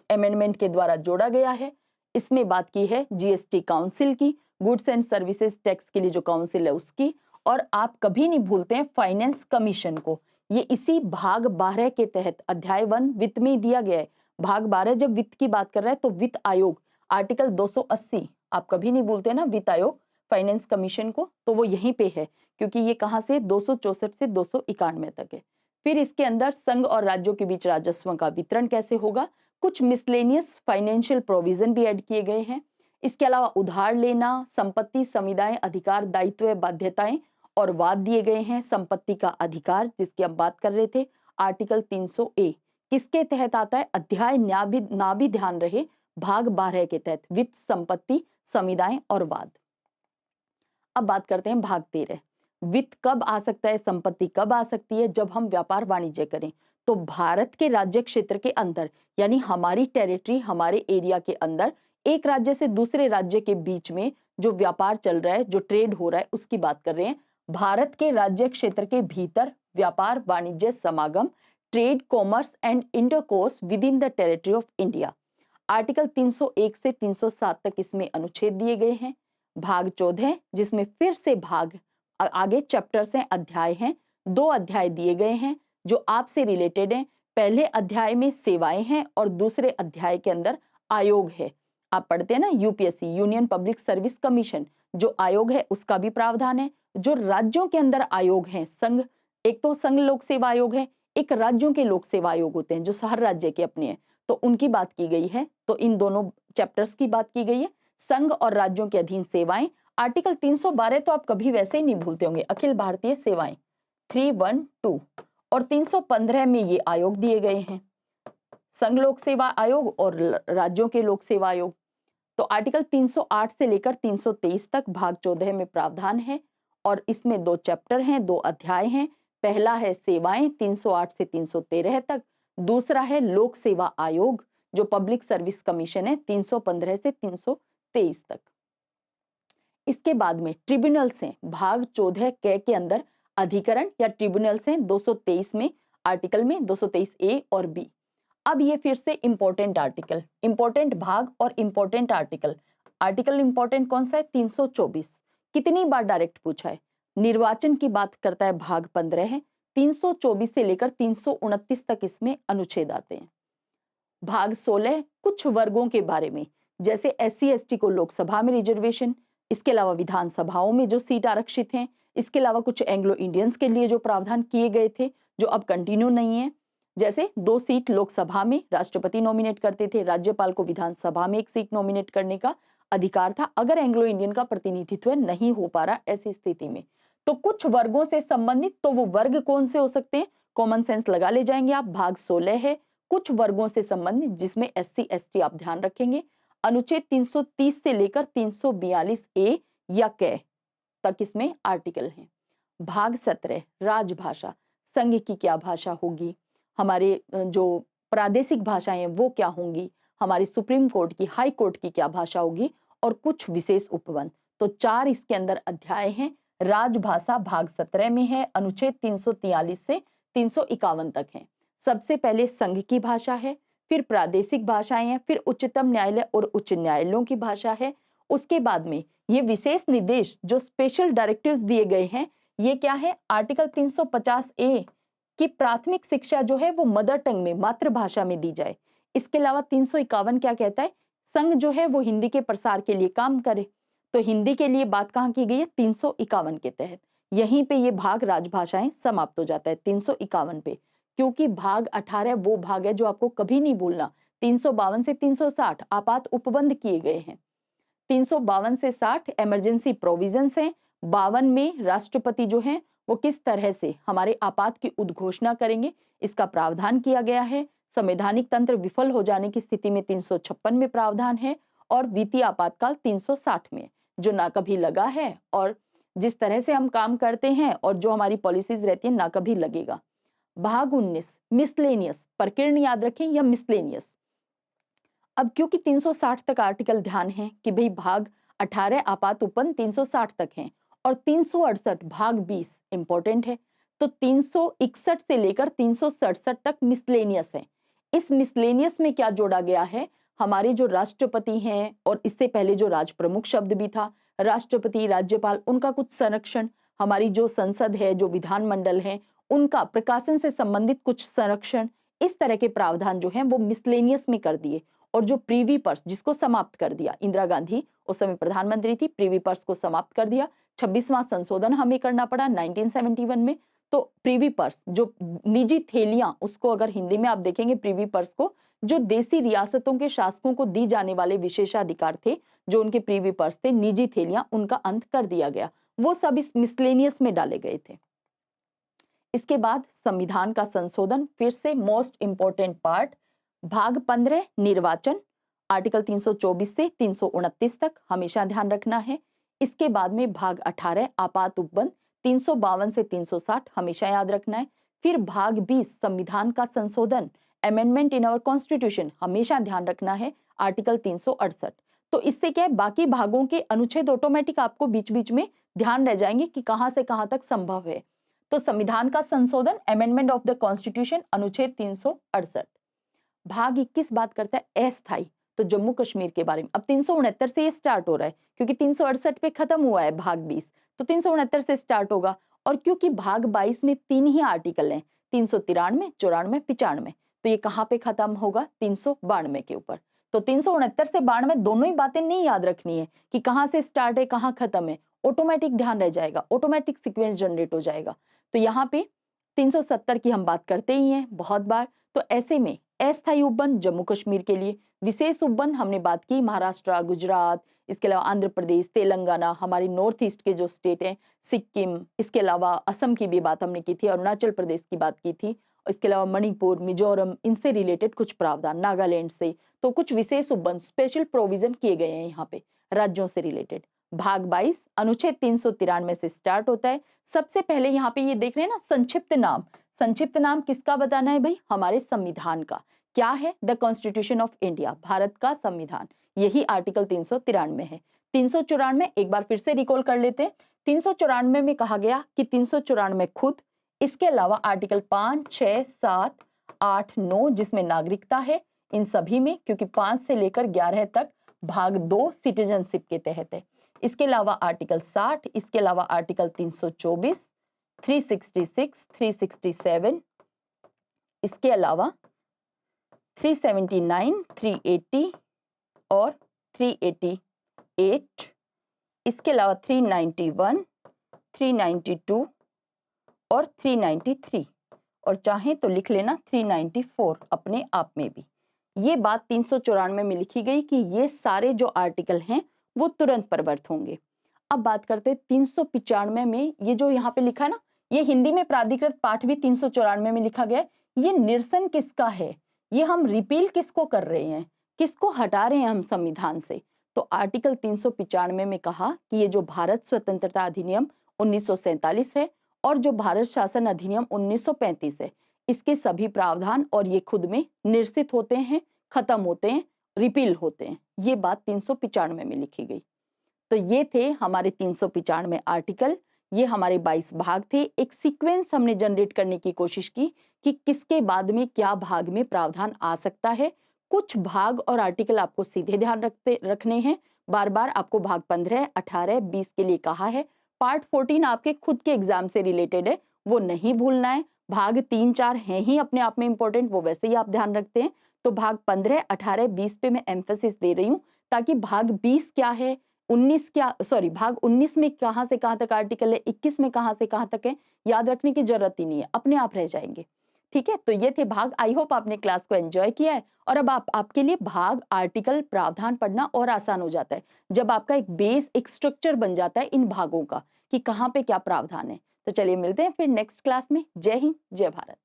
Speaker 1: अमेंडमेंट के द्वारा जोड़ा गया है। इसमें बात की है जीएसटी काउंसिल की, गुड्स एंड सर्विसेज टैक्स के लिए जो काउंसिल है उसकी, और आप कभी नहीं भूलते हैं फाइनेंस कमीशन को। ये इसी भाग 12 के तहत अध्याय 1 वित्त में दिया गया है। भाग 12 जब वित्त की बात कर रहा है तो वित्त आयोग आर्टिकल 280, आप कभी नहीं भूलते ना वित्त आयोग फाइनेंस कमीशन को, तो वो यहीं पे है, क्योंकि ये कहां से 264 से 291 तक है। फिर इसके अंदर संघ और राज्यों के बीच राजस्व का वितरण कैसे होगा, कुछ मिसलेनियस फाइनेंशियल प्रोविजन भी ऐड किए गए हैं। इसके अलावा उधार लेना, संपत्ति, समुदाय, अधिकार, दायित्व, बाध्यताएं और वाद दिए गए हैं। संपत्ति का अधिकार जिसकी हम बात कर रहे थे, आर्टिकल 300A किसके तहत आता है, अध्याय ना भी ध्यान रहे, भाग 12 के तहत वित्त, संपत्ति, समुदाय और वाद। अब बात करते हैं भाग 13। वित्त कब आ सकता है, संपत्ति कब आ सकती है, जब हम व्यापार वाणिज्य करें। तो भारत के राज्य क्षेत्र के अंदर, यानी हमारी टेरिटरी, हमारे एरिया के अंदर एक राज्य से दूसरे राज्य के बीच में जो व्यापार चल रहा है, जो ट्रेड हो रहा है, उसकी बात कर रहे हैं। भारत के राज्य क्षेत्र के भीतर व्यापार वाणिज्य समागम, trade, commerce and intercourse with in the territory of India. Article 301 से 307 तक इसमें अनुच्छेद दिए गए हैं। भाग 14 जिसमें फिर से भाग आगे चैप्टर्स हैं, अध्याय हैं, 2 अध्याय दिए गए हैं जो आपसे रिलेटेड हैं। पहले अध्याय में सेवाएं हैं और दूसरे अध्याय के अंदर आयोग है। आप पढ़ते हैं ना UPSC, union public service commission, जो आयोग है उसका भी प्रावधान है। जो राज्यों के अंदर आयोग हैं, संघ, एक तो संघ लोक सेवा आयोग है, एक राज्यों के लोक सेवा आयोग होते हैं जो हर राज्य के अपने हैं, तो उनकी बात की गई है। तो इन दोनों चैप्टर्स की बात की गई है। संघ और राज्यों के अधीन सेवाएं, आर्टिकल 312 तो आप कभी वैसे ही नहीं भूलते होंगे, अखिल भारतीय सेवाएं 312, और 315 में ये आयोग दिए गए हैं, संघ लोक सेवा आयोग और राज्यों के लोक सेवा आयोग। तो आर्टिकल 308 से लेकर 323 तक भाग 14 में प्रावधान है और इसमें 2 चैप्टर हैं, 2 अध्याय हैं। पहला है सेवाएं 308 से 313 तक, दूसरा है लोक सेवा आयोग जो पब्लिक सर्विस कमीशन है 315 से 323 तक। इसके बाद में ट्रिब्यूनल्स हैं, भाग 14 के अंदर अधिकरण या ट्रिब्यूनल्स हैं 223 में, आर्टिकल में 223A और B। अब ये फिर से इंपॉर्टेंट आर्टिकल, इंपॉर्टेंट भाग और इंपॉर्टेंट आर्टिकल। आर्टिकल इंपॉर्टेंट कौन सा है, 324, कितनी बार डायरेक्ट पूछा है। निर्वाचन की बात करता है भाग 15 है, 324 से लेकर 329 तक इसमें अनुच्छेद आते हैं। भाग 16 कुछ वर्गों के बारे में, जैसे SC ST को लोकसभा में रिजर्वेशन, इसके अलावा विधानसभाओं में जो सीट आरक्षित हैं, इसके अलावा कुछ एंग्लो इंडियंस के लिए जो प्रावधान किए गए थे जो अब कंटिन्यू नहीं है, जैसे 2 सीट लोकसभा में राष्ट्रपति नॉमिनेट करते थे, राज्यपाल को विधानसभा में 1 सीट नॉमिनेट करने का अधिकार था अगर एंग्लो इंडियन का प्रतिनिधित्व नहीं हो पा रहा ऐसी स्थिति में। तो कुछ वर्गों से संबंधित, तो वो वर्ग कौन से हो सकते हैं, कॉमन सेंस लगा ले जाएंगे आप। भाग 16 है कुछ वर्गों से संबंधित जिसमें SC ST आप ध्यान रखेंगे। अनुच्छेद 330 से लेकर 342A या क तक इसमें आर्टिकल हैं। भाग 17 राजभाषा, संघ की क्या भाषा होगी, हमारे जो प्रादेशिक भाषाएं हैं वो क्या होंगी, हमारी सुप्रीम कोर्ट की, हाई कोर्ट की क्या भाषा होगी, और कुछ विशेष उपवन। तो 4 इसके अंदर अध्याय हैं। राजभाषा भाग 17 में है, अनुच्छेद 343 से 351 तक है। सबसे पहले संघ की भाषा है, फिर प्रादेशिक भाषाएं हैं, फिर उच्चतम न्यायालय और उच्च न्यायालयों की भाषा है। उसके बाद में ये विशेष निर्देश जो स्पेशल डायरेक्टिव्स दिए गए हैं, ये क्या है, आर्टिकल 350A की प्राथमिक शिक्षा जो है वो मदर टंग में, मातृभाषा में दी जाए। इसके अलावा 351 क्या कहता है, संघ जो है वो हिंदी के प्रसार के लिए काम करे। तो हिंदी के लिए बात कहाँ की गई है? 351 के तहत। यहीं पे ये भाग राजभाषाएं समाप्त हो जाता है 351 पे, क्योंकि भाग 18 वो भाग है जो आपको कभी नहीं भूलना। 352 से 360 आपात उपबंध किए गए हैं। 352 से 60 इमरजेंसी प्रोविजंस हैं। 52 में राष्ट्रपति जो हैं वो किस तरह से हमारे आपात की उद्घोषणा करेंगे, इसका प्रावधान किया गया है। संवैधानिक तंत्र विफल हो जाने की स्थिति में 356 में प्रावधान है, और वित्तीय आपातकाल 360 में, जो ना कभी लगा है, और जिस तरह से हम काम करते हैं और जो हमारी पॉलिसीज रहती है ना कभी लगेगा। भाग 19 मिसलेनियस, प्रकीर्ण याद रखें या मिसलेनियस। अब क्योंकि 360 तक आर्टिकल ध्यान है कि भाई भाग 18 आपात उपबंध 360 तक हैं, और 368 भाग 20 इंपॉर्टेंट है, तो 361 से लेकर 367 तक मिसलेनियस है। इस मिसलेनियस में क्या जोड़ा गया है? हमारे जो राष्ट्रपति हैं, और इससे पहले जो राज प्रमुख शब्द भी था, राष्ट्रपति, राज्यपाल, उनका कुछ संरक्षण, हमारी जो संसद है, जो विधानमंडल है, उनका प्रकाशन से संबंधित कुछ संरक्षण, इस तरह के प्रावधान जो हैं वो मिसलेनियस में कर दिए। और जो प्रीवी पर्स, जिसको समाप्त कर दिया, इंदिरा गांधी उस समय प्रधानमंत्री थी, प्रीवी पर्स को समाप्त कर दिया। 26वां संशोधन हमें करना पड़ा 1971 में। तो प्रीवी पर्स, जो निजी थैलियां, उसको अगर हिंदी में आप देखेंगे प्रीवी पर्स को, जो देसी रियासतों के शासकों को दी जाने वाले विशेषाधिकार थे, जो उनके प्रीवी पर्स थे, निजी थैलियां, उनका अंत कर दिया गया। वो सब इस मिसलेनियस में डाले गए थे। इसके बाद संविधान का संशोधन, फिर से मोस्ट इंपोर्टेंट पार्ट, भाग 15 निर्वाचन, आर्टिकल 324 से 329 तक हमेशा ध्यान रखना है। इसके बाद में भाग 18 आपात उपबंध 352 से 360 हमेशा याद रखना है। फिर भाग 20 संविधान का संशोधन, अमेंडमेंट इन आवर कॉन्स्टिट्यूशन, हमेशा ध्यान रखना है, आर्टिकल 368। तो इससे क्या है, बाकी भागों के अनुच्छेद ऑटोमेटिक आपको बीच बीच में ध्यान रह जाएंगे कि कहां से कहां तक संभव है। तो संविधान का संशोधन, अमेंडमेंट ऑफ द कॉन्स्टिट्यूशन, अनुच्छेद 368। भाग 21 बात करता है अस्थायी, तो जम्मू कश्मीर के बारे में। अब 369 से ये स्टार्ट हो रहा है, क्योंकि 368 पे खत्म हुआ है भाग 20, तो 369 से स्टार्ट होगा। और क्योंकि भाग 22 में 3 ही आर्टिकल हैं, 393, 94, 95, तो ये कहाँ पे खत्म होगा? 392 के ऊपर। तो 369 से 92 दोनों ही बातें नहीं याद रखनी है कि कहाँ से स्टार्ट है, कहाँ खत्म है, ऑटोमेटिक ध्यान रह जाएगा, ऑटोमेटिक सीक्वेंस जनरेट हो जाएगा। तो यहाँ पे 370 की हम बात करते ही हैं बहुत बार। तो ऐसे में अस्थायी उपबंध जम्मू कश्मीर के लिए, विशेष उपबंध हमने बात की महाराष्ट्र, गुजरात, इसके अलावा आंध्र प्रदेश, तेलंगाना, हमारी नॉर्थ ईस्ट के जो स्टेट हैं, सिक्किम, इसके अलावा असम की भी बात हमने की थी, अरुणाचल प्रदेश की बात की थी, इसके अलावा मणिपुर, मिजोरम, इनसे रिलेटेड कुछ प्रावधान, नागालैंड से, तो कुछ विशेष उपबंध, स्पेशल प्रोविजन किए गए हैं यहाँ पे राज्यों से रिलेटेड। भाग 22 अनुच्छेद 393 से स्टार्ट होता है। सबसे पहले यहाँ पे ये देख रहे हैं ना, संक्षिप्त नाम, संक्षिप्त नाम किसका बताना है भाई? हमारे संविधान का। क्या है? The constitution of India, Bharat का संविधान, यही आर्टिकल 393 है। 394 एक बार फिर से रिकॉल कर लेते हैं। 394 में कहा गया कि 394 खुद, इसके अलावा आर्टिकल 5, 6, 7, 8, 9 जिसमें नागरिकता है, इन सभी में, क्योंकि 5 से लेकर 11 तक भाग 2 सिटीजनशिप के तहत है। इसके अलावा आर्टिकल 60, इसके अलावा आर्टिकल 324, 366, 367, इसके अलावा 379, 380 और 388, इसके अलावा 391, 392 और 393, और चाहें तो लिख लेना 394 अपने आप में भी। ये बात 394 में लिखी गई कि ये सारे जो आर्टिकल हैं वो तुरंत प्रवर्त होंगे। अब बात करते हैं 395 में, ये जो यहाँ पे लिखा है ना, ये हिंदी में प्राधिकृत पाठ भी 394 में लिखा गया है। ये निरसन किसका है? ये हम रिपील किसको कर रहे हैं, किसको हटा रहे हैं हम संविधान से? तो आर्टिकल 395 में कहा कि ये जो भारत स्वतंत्रता अधिनियम 1947 है और जो भारत शासन अधिनियम 1935 है, इसके सभी प्रावधान और ये खुद में निरसित होते हैं, खत्म होते हैं, रिपील होते हैं। ये बात 395 में लिखी गई। तो ये थे हमारे 395 आर्टिकल, ये हमारे 22 भाग थे। एक सीक्वेंस हमने जनरेट करने की कोशिश की कि किसके बाद में क्या भाग में प्रावधान आ सकता है। कुछ भाग और आर्टिकल आपको सीधे ध्यान रखने हैं, बार बार आपको भाग 15, 18, 20 के लिए कहा है। पार्ट 14 आपके खुद के एग्जाम से रिलेटेड है, वो नहीं भूलना है। भाग 3, 4 हैं ही अपने आप में इंपॉर्टेंट, वो वैसे ही आप ध्यान रखते हैं। तो भाग 15, 18, 20 पे मैं एम्फेसिस दे रही हूँ ताकि भाग 20 क्या है, 19 क्या, सॉरी भाग 19 में कहाँ से कहाँ तक आर्टिकल है, 21 में कहाँ से कहाँ तक है, याद रखने की जरूरत ही नहीं है, अपने आप रह जाएंगे। ठीक है, तो ये थे भाग। आई होप आपने क्लास को एंजॉय किया है और अब आपके लिए भाग, आर्टिकल, प्रावधान पढ़ना और आसान हो जाता है जब आपका एक बेस, एक स्ट्रक्चर बन जाता है इन भागों का कि कहाँ पे क्या प्रावधान है। तो चलिए मिलते हैं फिर नेक्स्ट क्लास में। जय हिंद, जय भारत।